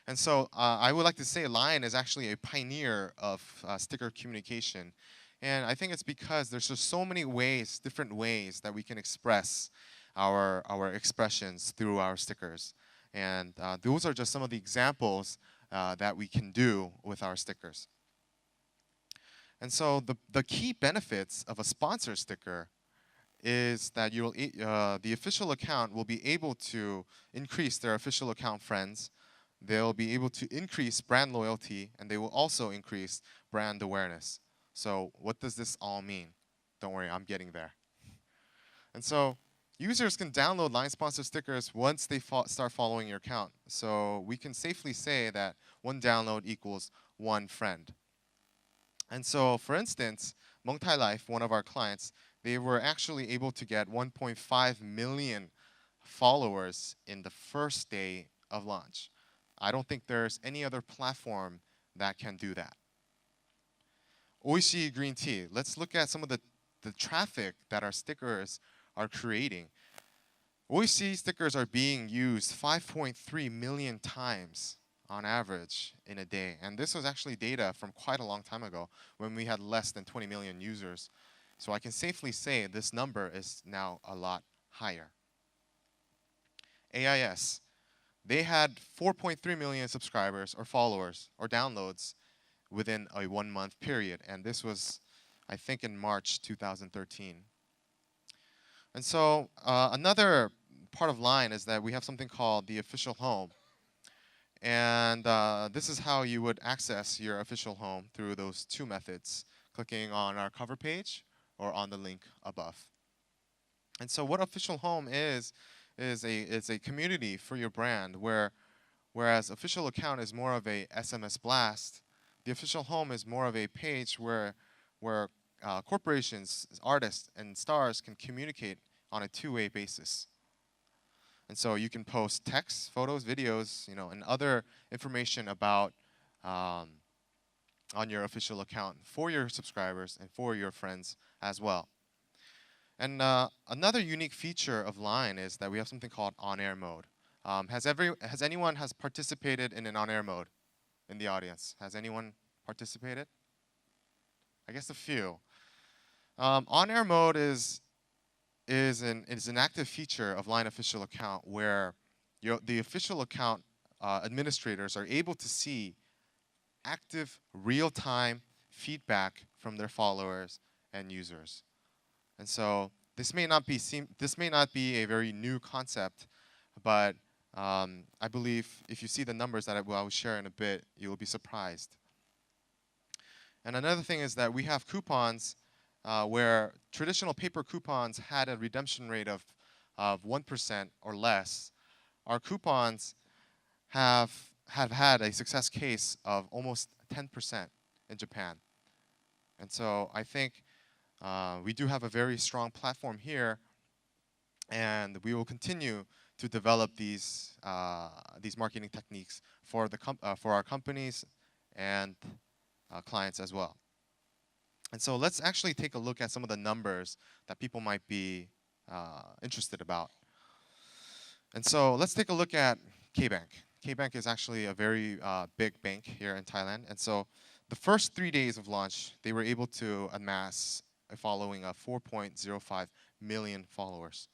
Speaker 4: And so I would like to say Line is actually a pioneer of sticker communication. And I think it's because there's just so many ways, different ways that we can express our expressions through our stickers. And those are just some of the examples that we can do with our stickers. And so the key benefits of a sponsor sticker is that the official account will be able to increase their official account friends. They'll be able to increase brand loyalty, and they will also increase brand awareness. So what does this all mean? Don't worry, I'm getting there. And so users can download Line Sponsor stickers once they start following your account. So we can safely say that one download equals one friend. And so, for instance, Mong Thai Life, one of our clients, they were actually able to get 1.5 million followers in the first day of launch. I don't think there's any other platform that can do that. Oishi Green Tea. Let's look at some of the traffic that our stickers are creating. Oishi stickers are being used 5.3 million times on average in a day. And this was actually data from quite a long time ago when we had less than 20 million users. So I can safely say this number is now a lot higher. AIS. They had 4.3 million subscribers or followers or downloads within a 1 month period. And this was, I think, in March 2013. And so another part of Line is that we have something called the official home. And this is how you would access your official home through those two methods, clicking on our cover page or on the link above. And so what official home is a community for your brand whereas official account is more of a SMS blast, the official home is more of a page where corporations, artists, and stars can communicate on a two-way basis. And so you can post text, photos, videos, and other information about on your official account for your subscribers and for your friends as well. And another unique feature of Line is that we have something called on-air mode. Has anyone participated in an on-air mode in the audience? Has anyone participated? I guess a few. On-air mode is an active feature of Line official account where the official account administrators are able to see active real-time feedback from their followers and users. And so this may not be a very new concept, but I believe if you see the numbers that I will share in a bit, you will be surprised. And another thing is that we have coupons where traditional paper coupons had a redemption rate of 1% or less. Our coupons have had a success case of almost 10% in Japan. And so I think we do have a very strong platform here, and we will continue to develop these marketing techniques for our companies and clients as well. And so let's actually take a look at some of the numbers that people might be interested about. And so let's take a look at K-Bank. K-Bank is actually a very big bank here in Thailand. And so the first 3 days of launch, they were able to amass a following of 4.05 million followers.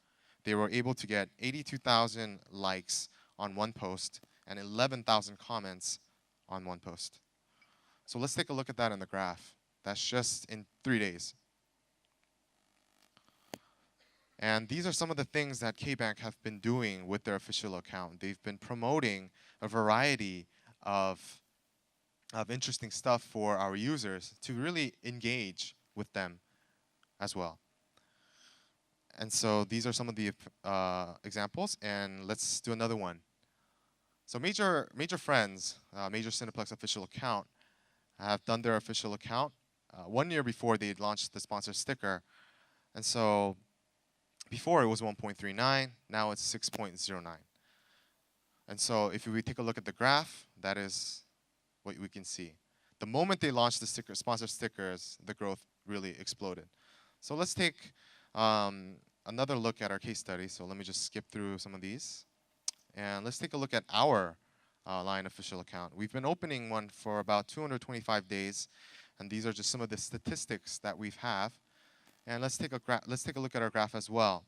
Speaker 4: They were able to get 82,000 likes on one post and 11,000 comments on one post. So let's take a look at that in the graph. That's just in 3 days. And these are some of the things that KBank have been doing with their official account. They've been promoting a variety of interesting stuff for our users to really engage with them as well. And so these are some of the examples, and let's do another one. So Major Friends, Major Cineplex official account, have done their official account 1 year before they launched the sponsor sticker. And so before it was 1.39, now it's 6.09. And so if we take a look at the graph, that is what we can see. The moment they launched the sponsor stickers, the growth really exploded. So let's take another look at our case study. So let me just skip through some of these. And let's take a look at our LINE official account. We've been opening one for about 225 days. And these are just some of the statistics that we have. And let's take a look at our graph as well.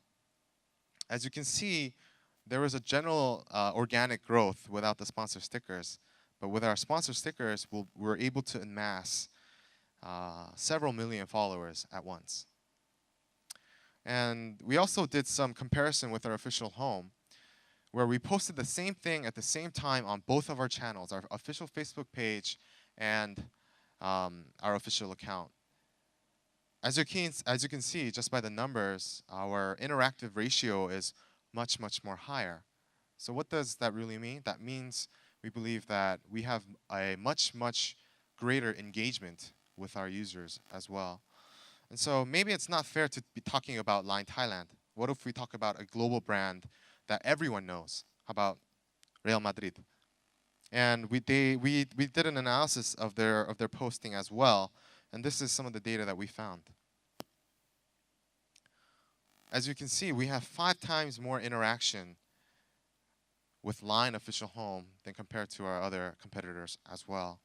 Speaker 4: As you can see, there was a general organic growth without the sponsor stickers. But with our sponsor stickers, we're able to amass several million followers at once. And we also did some comparison with our official home, where we posted the same thing at the same time on both of our channels, our official Facebook page and our official account. As you can see, just by the numbers, our interactive ratio is much, much more higher. So what does that really mean? That means we believe that we have a much, much greater engagement with our users as well. And so maybe it's not fair to be talking about LINE Thailand. What if we talk about a global brand that everyone knows? How about Real Madrid? And we did an analysis of their posting as well. And this is some of the data that we found. As you can see, we have 5 times more interaction with LINE official home than compared to our other competitors as well.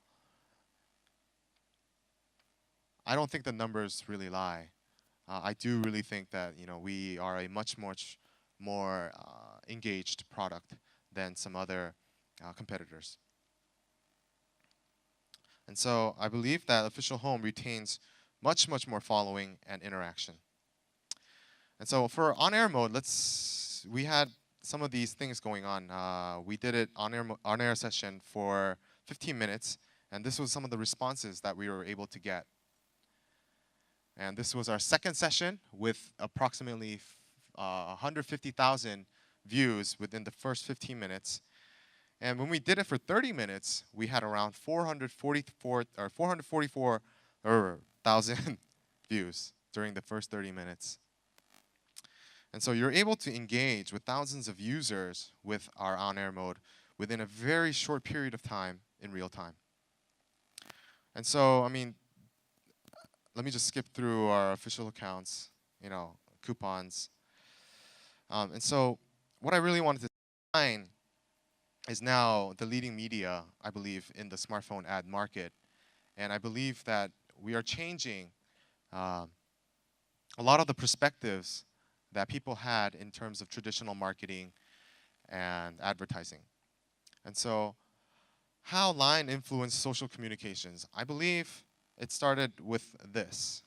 Speaker 4: I don't think the numbers really lie. I do really think that we are a much more engaged product than some other competitors. And so I believe that official home retains much more following and interaction. And so for on-air mode, we had some of these things going on. We did it on-air session for 15 minutes, and this was some of the responses that we were able to get. And this was our second session with approximately 150,000 views within the first 15 minutes. And when we did it for 30 minutes, we had around 444,000 views during the first 30 minutes. And so you're able to engage with thousands of users with our on-air mode within a very short period of time in real time. And so, I mean, let me just skip through our official accounts, coupons. And so what I really wanted to define is now the leading media, I believe, in the smartphone ad market. And I believe that we are changing a lot of the perspectives that people had in terms of traditional marketing and advertising. And so how LINE influenced social communications? I believe it started with this.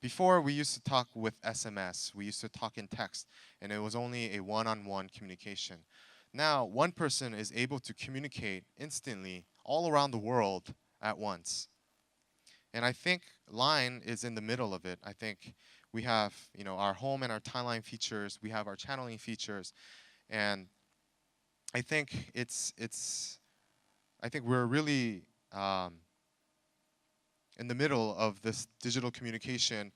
Speaker 4: Before, we used to talk with SMS. We used to talk in text, and it was only a one-on-one communication. Now, one person is able to communicate instantly all around the world at once. And I think LINE is in the middle of it. I think we have, our home and our timeline features. We have our channeling features, and I think I think we're really in the middle of this digital communication.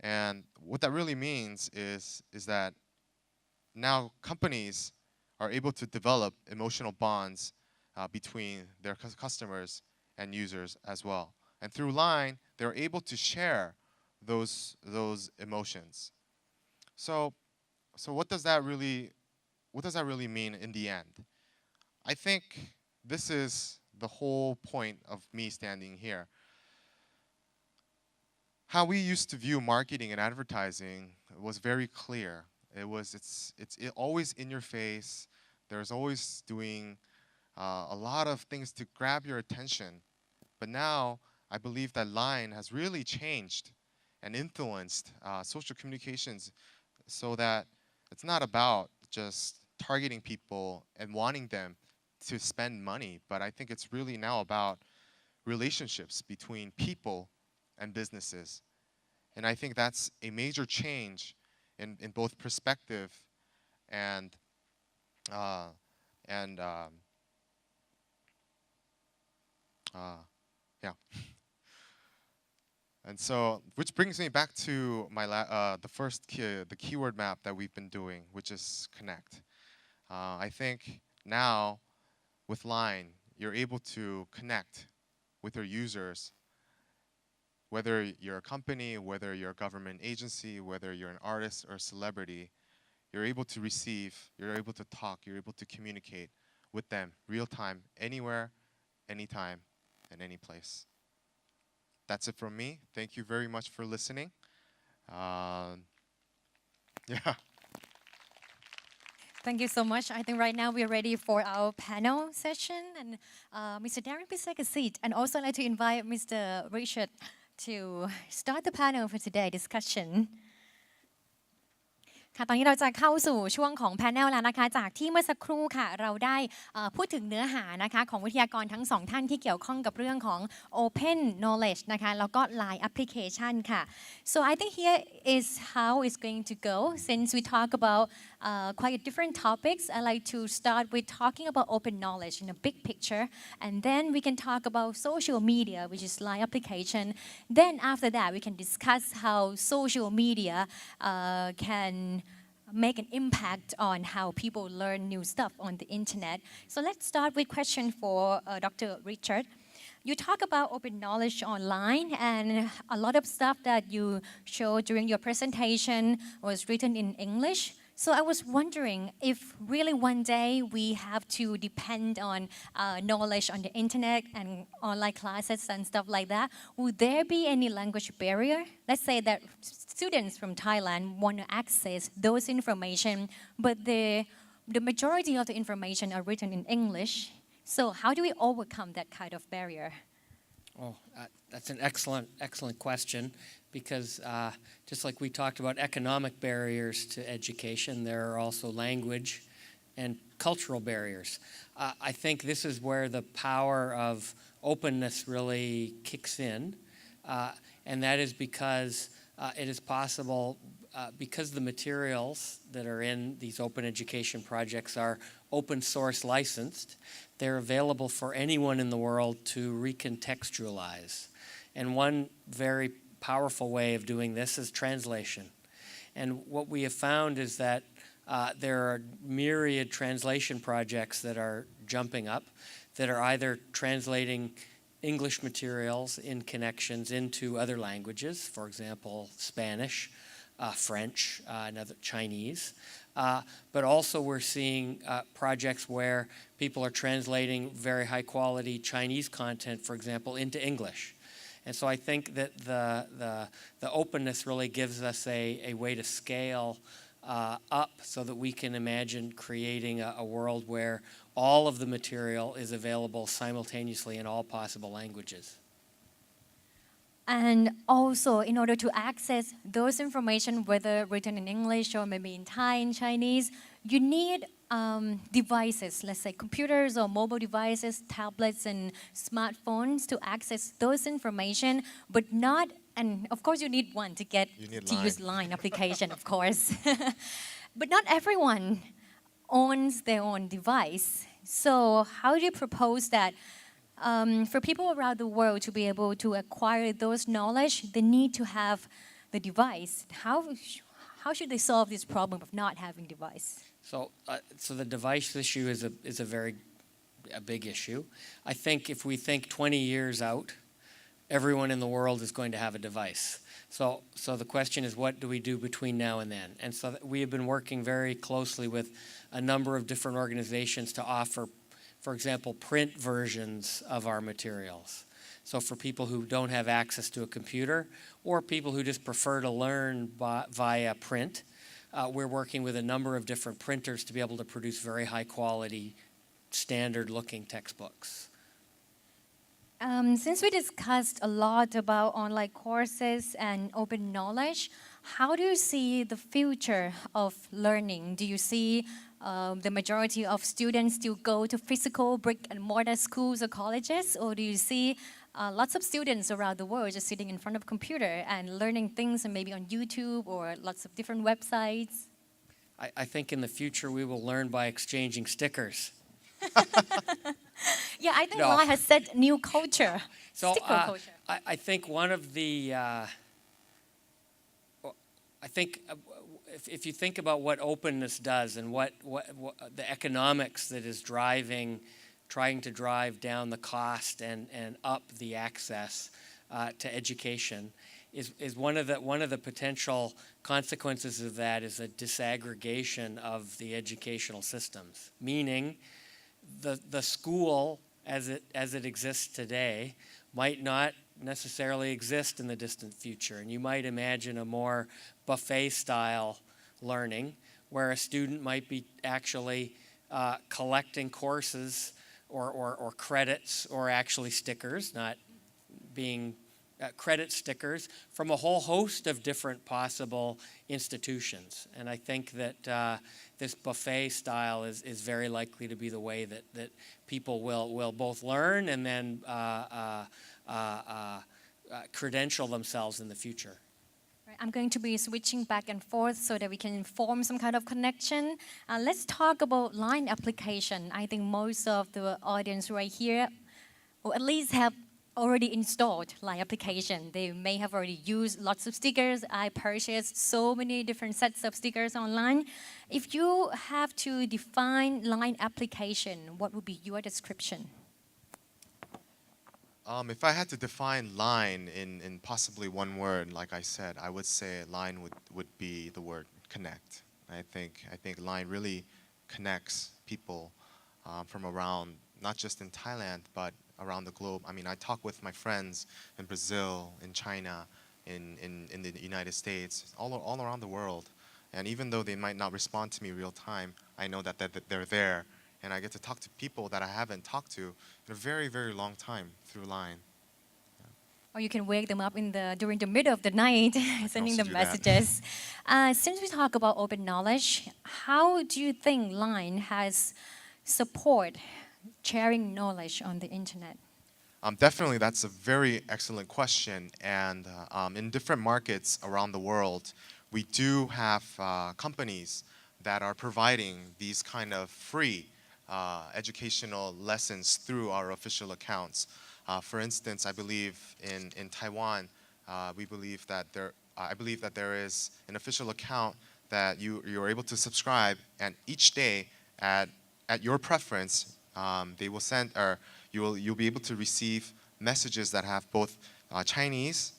Speaker 4: And what that really means is that now companies are able to develop emotional bonds between their customers and users as well. And through LINE, they're able to share those emotions. So what does that really mean in the end? I think this is the whole point of me standing here. how we used to view marketing and advertising was very clear. It's always in your face. There's always doing a lot of things to grab your attention. But now I believe that Line has really changed and influenced social communications so that it's not about just targeting people and wanting them to spend money, but I think it's really now about relationships between people and businesses. And I think that's a major change in both perspective and yeah. And so, which brings me back to my the keyword map that we've been doing, which is connect. I think now with Line, you're able to connect with your users, whether you're a company, whether you're a government agency, whether you're an artist or a celebrity, you're able to receive, you're able to talk, you're able to communicate with them real time, anywhere, anytime, and any place. That's it from me. Thank you very much for listening. Yeah.
Speaker 2: Thank you so much. I think right now we're ready for our panel session. And Mr. Darin, please take a seat. And also I'd like to invite Mr. Richard to start the panel for today's discussion. ค่ะตอนนี้เราจะเข้าสู่ช่วงของ panel แล้วนะคะจากที่เมื่อสักครู่ค่ะเราได้พูดถึงเนื้อหานะคะของวิทยากรทั้งสองท่านที่เกี่ยวข้องกับเรื่องของ open knowledge นะคะแล้วก็ Line application ค่ะ so I think here is how it's going to go since we talk about quite different topics I like to start with talking about open knowledge in a big picture and then we can talk about social media which is Line application then after that we can discuss how social media can make an impact on how people learn new stuff on the internet. So let's start with question for Dr. Richard. You talk about open knowledge online and a lot of stuff that you showed during your presentation was written in English. So I was wondering if really one day we have to depend on knowledge on the internet and online classes and stuff like that, would there be any language barrier? Let's say that students from Thailand want to access those information, but the majority of the information are written in English. So how do we overcome that kind of barrier?
Speaker 3: Oh, that's an excellent question because just like we talked about economic barriers to education, there are also language and cultural barriers. I think this is where the power of openness really kicks in, and that is because it is possible, because the materials that are in these open education projects are open source licensed, they're available for anyone in the world to recontextualize. And one very powerful way of doing this is translation. And what we have found is that there are myriad translation projects that are jumping up that are either translating English materials in connections into other languages, for example, Spanish, French, and other Chinese. But also we're seeing projects where people are translating very high quality Chinese content, for example, into English. And so I think that the openness really gives us a way to scale up so that we can imagine creating a world where all of the material is available simultaneously in all possible languages.
Speaker 2: And also, in order to access those information, whether written in English or maybe in Thai and Chinese, you need devices, let's say computers or mobile devices, tablets and smartphones to access those information, but not, and of course you need one to get to use Line application, of course. But not everyone owns their own device. So how do you propose that for people around the world to be able to acquire those knowledge, they need to have the device. How should they solve this problem of not having device?
Speaker 3: So the device issue is a very big issue. I think if we think 20 years out, everyone in the world is going to have a device. So the question is, what do we do between now and then? And so we have been working very closely with a number of different organizations to offer, for example, print versions of our materials. So for people who don't have access to a computer or people who just prefer to learn via print, we're working with a number of different printers to be able to produce very high quality, standard looking textbooks.
Speaker 2: Since we discussed a lot about online courses and open knowledge, how do you see the future of learning? Do you see the majority of students still go to physical brick and mortar schools or colleges, or do you see lots of students around the world just sitting in front of a computer and learning things and maybe on YouTube or lots of different websites?
Speaker 3: I think in the future we will learn by exchanging stickers.
Speaker 2: Yeah, I think
Speaker 3: No.
Speaker 2: Lai has set new culture,
Speaker 3: So
Speaker 2: sticker culture.
Speaker 3: I think one of the, if you think about what openness does and what the economics that is trying to drive down the cost and up the access to education, is one of the potential consequences of that is a disaggregation of the educational systems, meaning the school as it exists today might not necessarily exist in the distant future. And you might imagine a more buffet style learning where a student might be actually collecting courses or credits or actually stickers, not being credit stickers from a whole host of different possible institutions. And I think that this buffet style is very likely to be the way that people will both learn and then credential themselves in the future.
Speaker 2: Right, I'm going to be switching back and forth so that we can form some kind of connection. Let's talk about line application. I think most of the audience right here, or at least have already installed line application. They may have already used lots of stickers. I purchased so many different sets of stickers online. If you have to define line application, what would be your description?
Speaker 4: If I had to define line in possibly one word, like I said, I would say line would be the word connect. I think line really connects people from around, not just in Thailand, but around the globe. I mean, I talk with my friends in Brazil, in China, in the United States, all around the world. And even though they might not respond to me real time, I know that they're there. And I get to talk to people that I haven't talked to in a very, very long time through line.
Speaker 2: Or you can wake them up during the middle of the night, sending them messages. Since we talk about open knowledge, how do you think line has support sharing knowledge on the internet?
Speaker 4: Definitely, that's a very excellent question. And in different markets around the world, we do have companies that are providing these kind of free educational lessons through our official accounts. For instance, I believe in Taiwan, I believe that there is an official account that you're able to subscribe, and each day at your preference, they will send, or you'll be able to receive messages that have both Chinese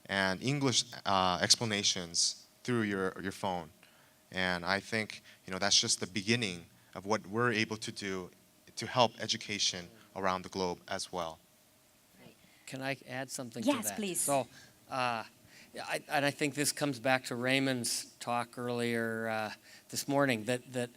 Speaker 4: and English explanations through your phone. And I think that's just the beginning of what we're able to do to help education around the globe as well.
Speaker 3: Can I add something to that?
Speaker 2: Yes, please.
Speaker 3: So, and I think this comes back to Raymond's talk earlier this morning, that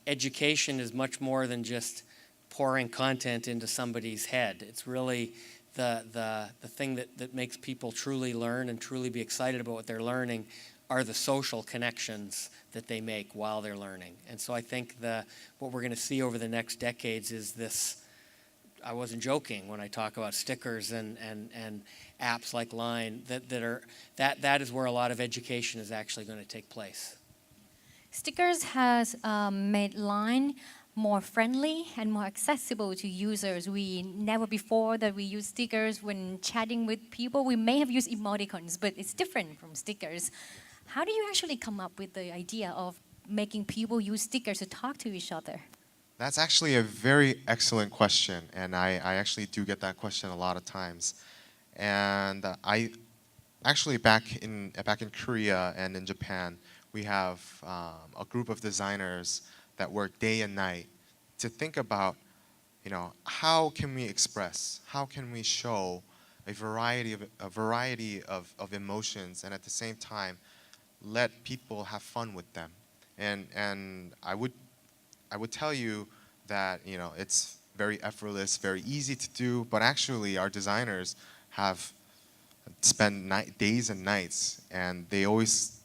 Speaker 3: education is much more than just pouring content into somebody's head. It's really the thing that makes people truly learn and truly be excited about what they're learning are the social connections that they make while they're learning. And so I think what we're going to see over the next decades is this. I wasn't joking when I talk about stickers and apps like Line, that is where a lot of education is actually going to take place.
Speaker 2: Stickers has made Line more friendly and more accessible to users. We never before that we use stickers when chatting with people. We may have used emoticons, but it's different from stickers. How do you actually come up with the idea of making people use stickers to talk to each other?
Speaker 4: That's actually a very excellent question, and I actually do get that question a lot of times. And I actually back in Korea and in Japan, we have a group of designers that work day and night to think about how can we express, how can we show a variety of emotions, and at the same time let people have fun with them. And I would tell you that it's very effortless, very easy to do, but actually our designers have spent days and nights, and they always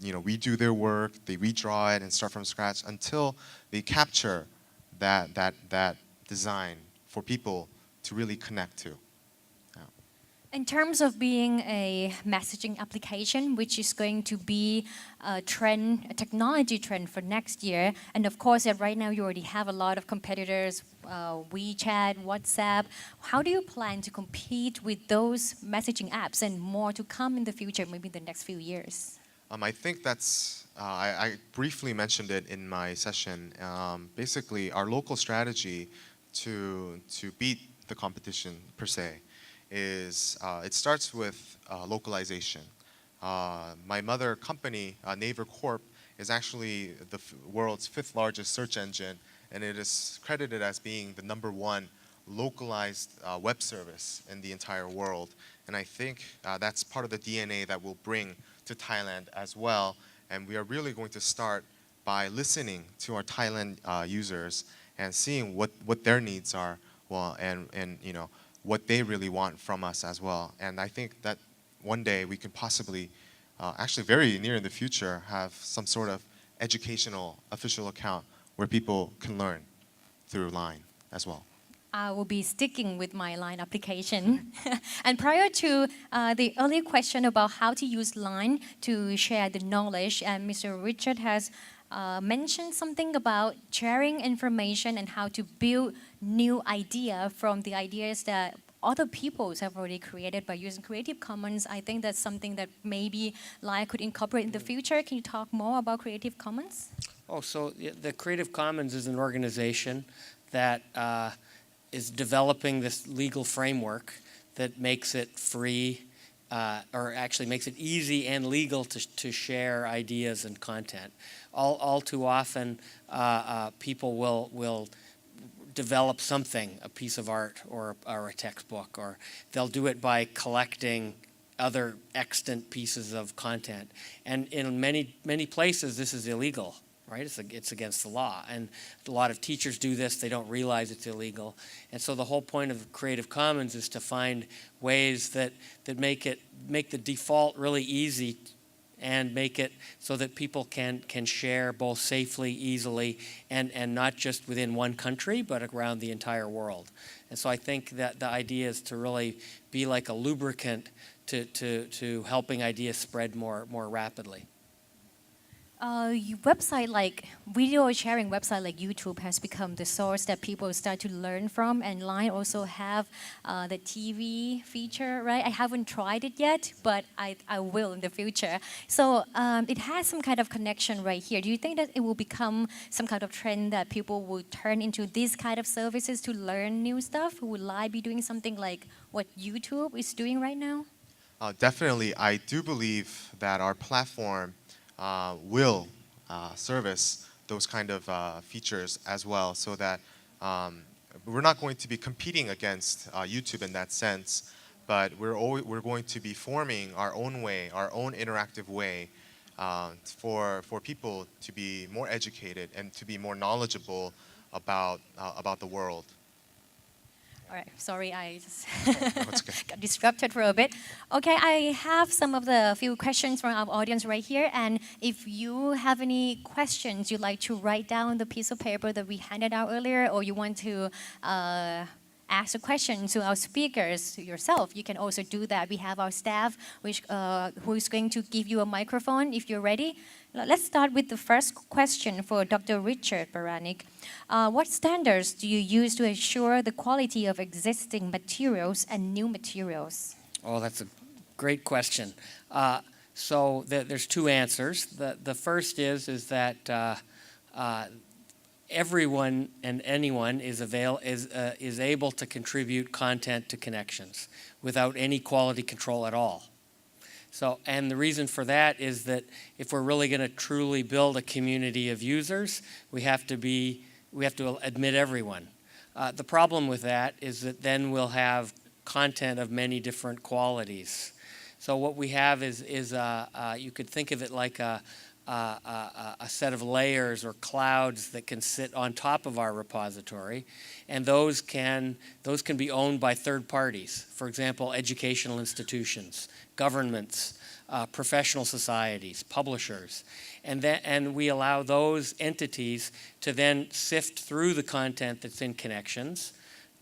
Speaker 4: redo their work, they redraw it and start from scratch until they capture that design for people to really connect to.
Speaker 2: In terms of being a messaging application, which is going to be a trend, a technology trend for next year, and of course, right now you already have a lot of competitors, WeChat, WhatsApp. How do you plan to compete with those messaging apps and more to come in the future, maybe the next few years?
Speaker 4: I think that's, I briefly mentioned it in my session. Basically, our local strategy to beat the competition per se is it starts with localization. My mother company, Naver Corp, is actually the world's 5th largest search engine, and it is credited as being the #1 localized web service in the entire world. And I think that's part of the DNA that we'll bring to Thailand as well. And we are really going to start by listening to our Thailand users and seeing what their needs are, well, and what they really want from us as well. And I think that one day we can possibly, actually very near in the future, have some sort of educational official account where people can learn through Line as well.
Speaker 2: I will be sticking with my Line application. And prior to the earlier question about how to use Line to share the knowledge, and Mr. Richard has mentioned something about sharing information and how to build new idea from the ideas that other peoples have already created by using Creative Commons. I think that's something that maybe Line could incorporate in the future. Can you talk more about Creative Commons?
Speaker 3: So the Creative Commons is an organization that is developing this legal framework that makes it free, or actually makes it easy and legal to share ideas and content. All too often, people will develop something, a piece of art or a textbook, or they'll do it by collecting other extant pieces of content. And in many places, this is illegal, right? It's against the law. And a lot of teachers do this, they don't realize it's illegal. And so the whole point of Creative Commons is to find ways that make the default really easy and make it so that people can share both safely, easily, and not just within one country, but around the entire world. And so I think that the idea is to really be like a lubricant to helping ideas spread more rapidly.
Speaker 2: Website like video sharing website like YouTube has become the source that people start to learn from, and Line also have the TV feature, right? I haven't tried it yet, but I will in the future. So it has some kind of connection right here. Do you think that it will become some kind of trend that people will turn into these kind of services to learn new stuff? Will Line be doing something like what YouTube is doing right now?
Speaker 4: Definitely, I do believe that our platform will service those kind of features as well, so that we're not going to be competing against YouTube in that sense, but we're going to be forming our own way, our own interactive way for people to be more educated and to be more knowledgeable about the world.
Speaker 2: All right, sorry, I just got disrupted for a bit. Okay, I have some of the few questions from our audience right here, and if you have any questions you'd like to write down on the piece of paper that we handed out earlier, or you want to ask a question to our speakers yourself, you can also do that. We have our staff who is going to give you a microphone if you're ready. Let's start with the first question for Dr. Richard Baraniuk. What standards do you use to ensure the quality of existing materials and new materials?
Speaker 3: Oh, that's a great question. So there's two answers. The first is that everyone and anyone is able to contribute content to Connexions without any quality control at all. So, and the reason for that is that if we're really going to truly build a community of users, we have to admit everyone. The problem with that is that then we'll have content of many different qualities. So what we have is you could think of it like a set of layers or clouds that can sit on top of our repository, and those can be owned by third parties. For example, educational institutions, governments, professional societies, publishers, and we allow those entities to then sift through the content that's in Connections,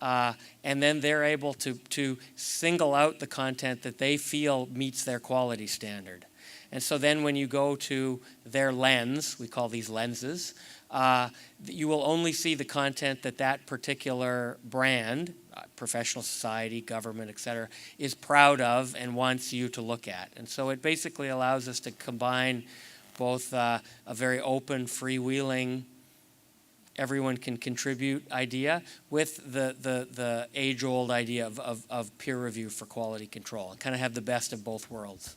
Speaker 3: and then they're able to single out the content that they feel meets their quality standard. And so then when you go to their lens, we call these lenses, you will only see the content that that particular brand, professional society, government, etc., is proud of and wants you to look at. And so it basically allows us to combine both a very open, freewheeling, everyone can contribute idea with the age-old idea of peer review for quality control. Kind of have the best of both worlds.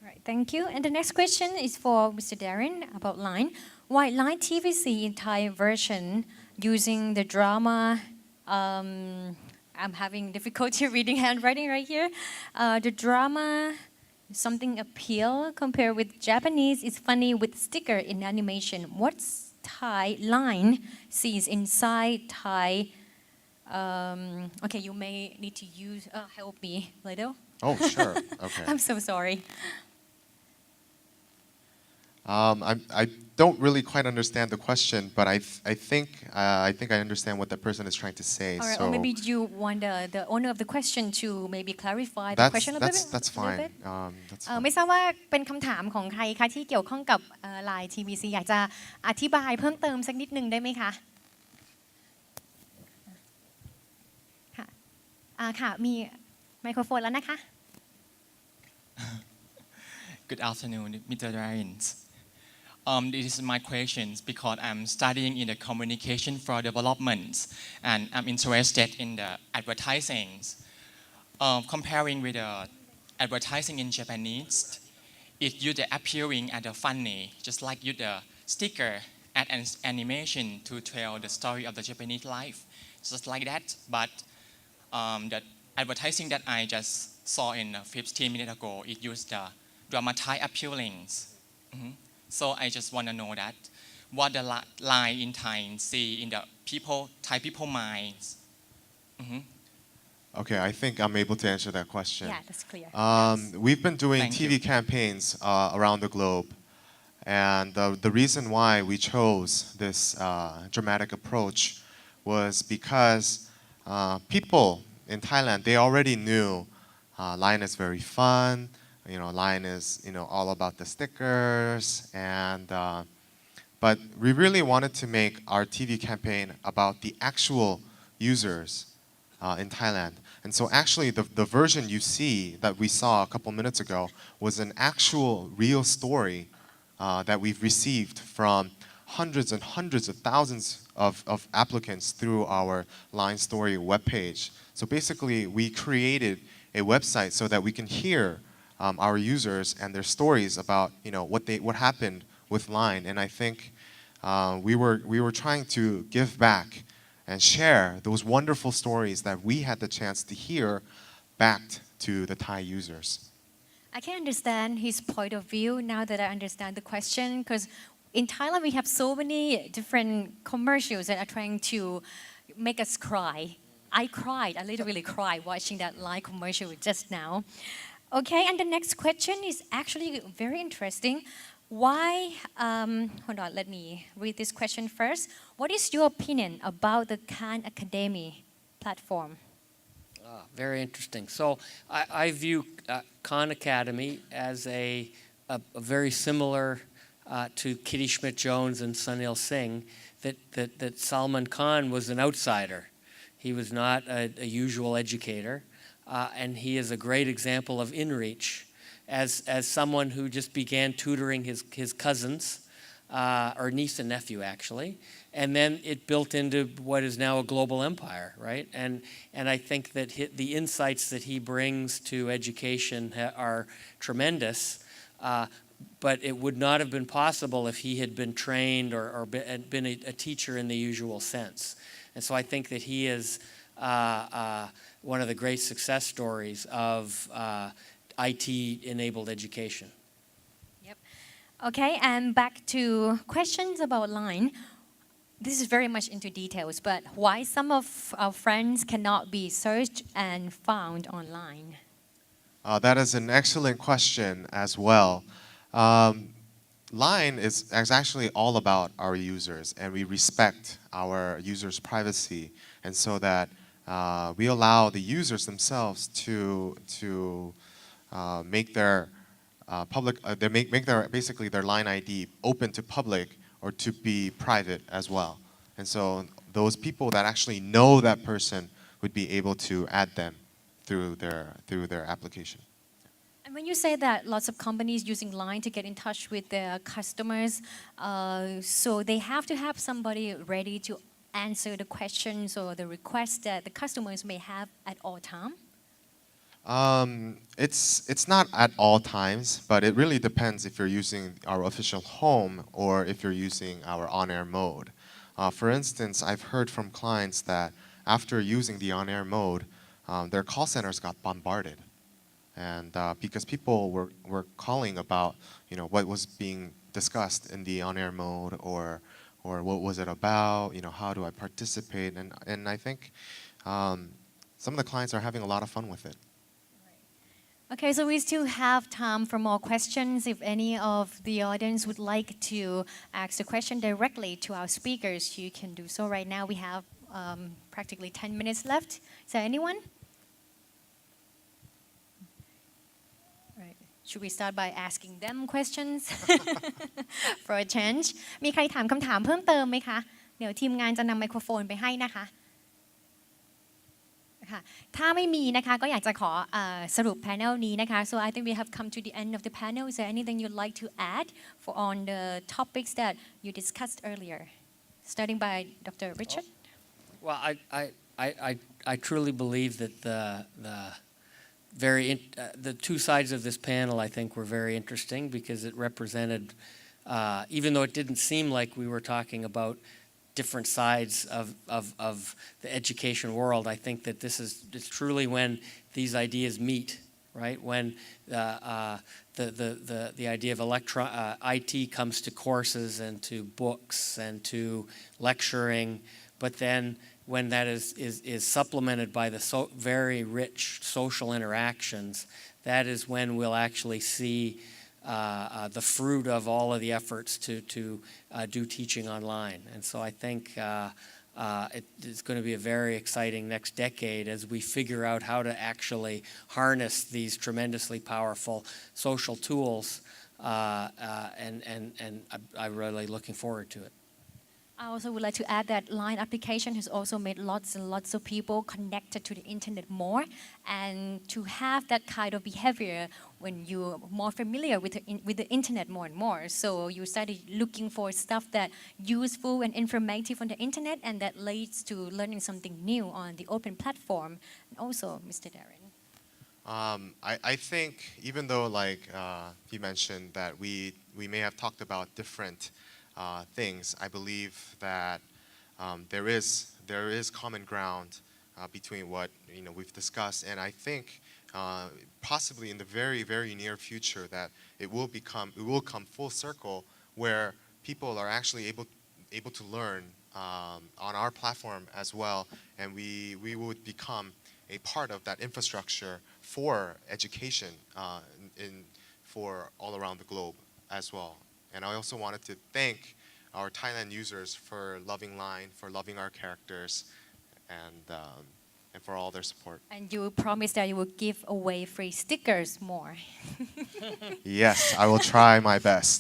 Speaker 2: Right, thank you. And the next question is for Mr. Darin about Line. Why Line TVC in Thai version using the drama? I'm having difficulty reading handwriting right here. The drama, something appeal compared with Japanese is funny with sticker in animation. What's Thai Line sees inside Thai? Okay, you may need to use help me a little.
Speaker 4: Oh, sure. Okay.
Speaker 2: I'm so sorry.
Speaker 4: I don't really quite understand the question, but I think I understand what the person is trying to say.
Speaker 2: All right,
Speaker 4: so
Speaker 2: or maybe you want the owner of the question to maybe clarify the question a little bit?
Speaker 4: that's fine. That's fine.
Speaker 2: ไม่ทราบว่าเป็นคำถามของใครคะที่เกี่ยวข้องกับ Line TVC อยากจะอธิบายเพิ่มเติมสักนิดนึงได้ไหมคะค่ะมีไมโครโฟนแล้วนะคะ
Speaker 14: Good afternoon, Mr. Darin. This is my question because I'm studying in the communication for development and I'm interested in the advertising. Comparing with the advertising in Japanese, it use the appearing and the funny, just like use the sticker and an animation to tell the story of the Japanese life, just like that. But the advertising that I just saw in 15 minutes ago, it used the dramatized appearance. So I just want to know that what the line in Thai see in the Thai people minds.
Speaker 4: Okay, I think I'm able to answer that question.
Speaker 2: Yeah, that's clear.
Speaker 4: We've been doing
Speaker 14: Thank
Speaker 4: TV
Speaker 14: you.
Speaker 4: campaigns around the globe, and the reason why we chose this dramatic approach was because people in Thailand, they already knew Line is very fun. Line is all about the stickers, and but we really wanted to make our TV campaign about the actual users in Thailand. And so actually the version you see that we saw a couple minutes ago was an actual real story that we've received from hundreds and hundreds of thousands of applicants through our Line Story webpage. So basically we created a website so that we can hear our users and their stories about what happened with Line. And I think we were trying to give back and share those wonderful stories that we had the chance to hear back to the Thai users.
Speaker 2: I can understand his point of view now that I understand the question, because in Thailand we have so many different commercials that are trying to make us cry. I literally cried watching that Line commercial just now. Okay, and the next question is actually very interesting. Why, hold on, let me read this question first. What is your opinion about the Khan Academy platform?
Speaker 3: Very interesting. So I view Khan Academy as a very similar to Kitty Schmidt-Jones and Sunil Singh, that Salman Khan was an outsider. He was not a usual educator. And he is a great example of inreach as someone who just began tutoring his cousins, or niece and nephew actually, and then it built into what is now a global empire, right? And I think that the insights that he brings to education are tremendous, but it would not have been possible if he had been trained or been a teacher in the usual sense. And so I think that he is one of the great success stories of IT-enabled education.
Speaker 2: Yep. Okay, and back to questions about Line. This is very much into details, but why some of our friends cannot be searched and found online?
Speaker 4: That is an excellent question as well. Line is actually all about our users, and we respect our users' privacy, and so that we allow the users themselves to make their basically their Line ID open to public or to be private as well. And so those people that actually know that person would be able to add them through their application.
Speaker 2: And when you say that lots of companies using Line to get in touch with their customers, so they have to have somebody ready to answer the questions or the requests that the customers may have at all time?
Speaker 4: It's not at all times, but it really depends if you're using our official home or if you're using our on-air mode. For instance, I've heard from clients that after using the on-air mode, their call centers got bombarded. And because people were calling about, what was being discussed in the on-air mode or what was it about, how do I participate? And I think some of the clients are having a lot of fun with it.
Speaker 2: Okay, so we still have time for more questions. If any of the audience would like to ask a question directly to our speakers, you can do so right now. We have practically 10 minutes left. Is there anyone? Right. Should we start by asking them questions for a change? มีใครถามคำถามเพิ่มเติมไหมคะ เดี๋ยวทีมงานจะนำไมโครโฟนไปให้นะคะ ถ้าไม่มีนะคะก็อยากจะขอสรุป panel นี้นะคะ so I think we have come to the end of the panel. Is there anything you'd like to add on the topics that you discussed earlier, starting by Dr. Richard?
Speaker 3: Well, I truly believe that the two sides of this panel I think were very interesting because it represented, even though it didn't seem like we were talking about different sides of the education world, I think that it's truly when these ideas meet, right? When the idea of IT comes to courses and to books and to lecturing, but then when that is supplemented by the very rich social interactions, that is when we'll actually see the fruit of all of the efforts to do teaching online. And so I think it's going to be a very exciting next decade as we figure out how to actually harness these tremendously powerful social tools, and I'm really looking forward to it.
Speaker 2: I also would like to add that Line application has also made lots and lots of people connected to the internet more, and to have that kind of behavior when you're more familiar with the internet more and more. So you started looking for stuff that useful and informative on the internet, and that leads to learning something new on the open platform. And also, Mr. Darin.
Speaker 4: I think even though he mentioned that we may have talked about different things, I believe that there is common ground between what we've discussed, and I think possibly in the very, very near future that it will come full circle where people are actually able to learn on our platform as well, and we would become a part of that infrastructure for education for all around the globe as well. And I also wanted to thank our Thailand users for loving Line, for loving our characters, and for all their support.
Speaker 2: And you promised that you will give away free stickers more.
Speaker 4: Yes, I will try my best.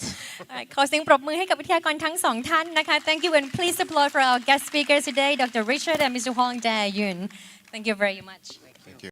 Speaker 2: ขอเสียงปรบมือให้กับวิทยากรทั้งสองท่านนะคะ Thank you and please applaud for our guest speakers today, Dr. Richard and Mr. Hwang Darin. Thank you very much.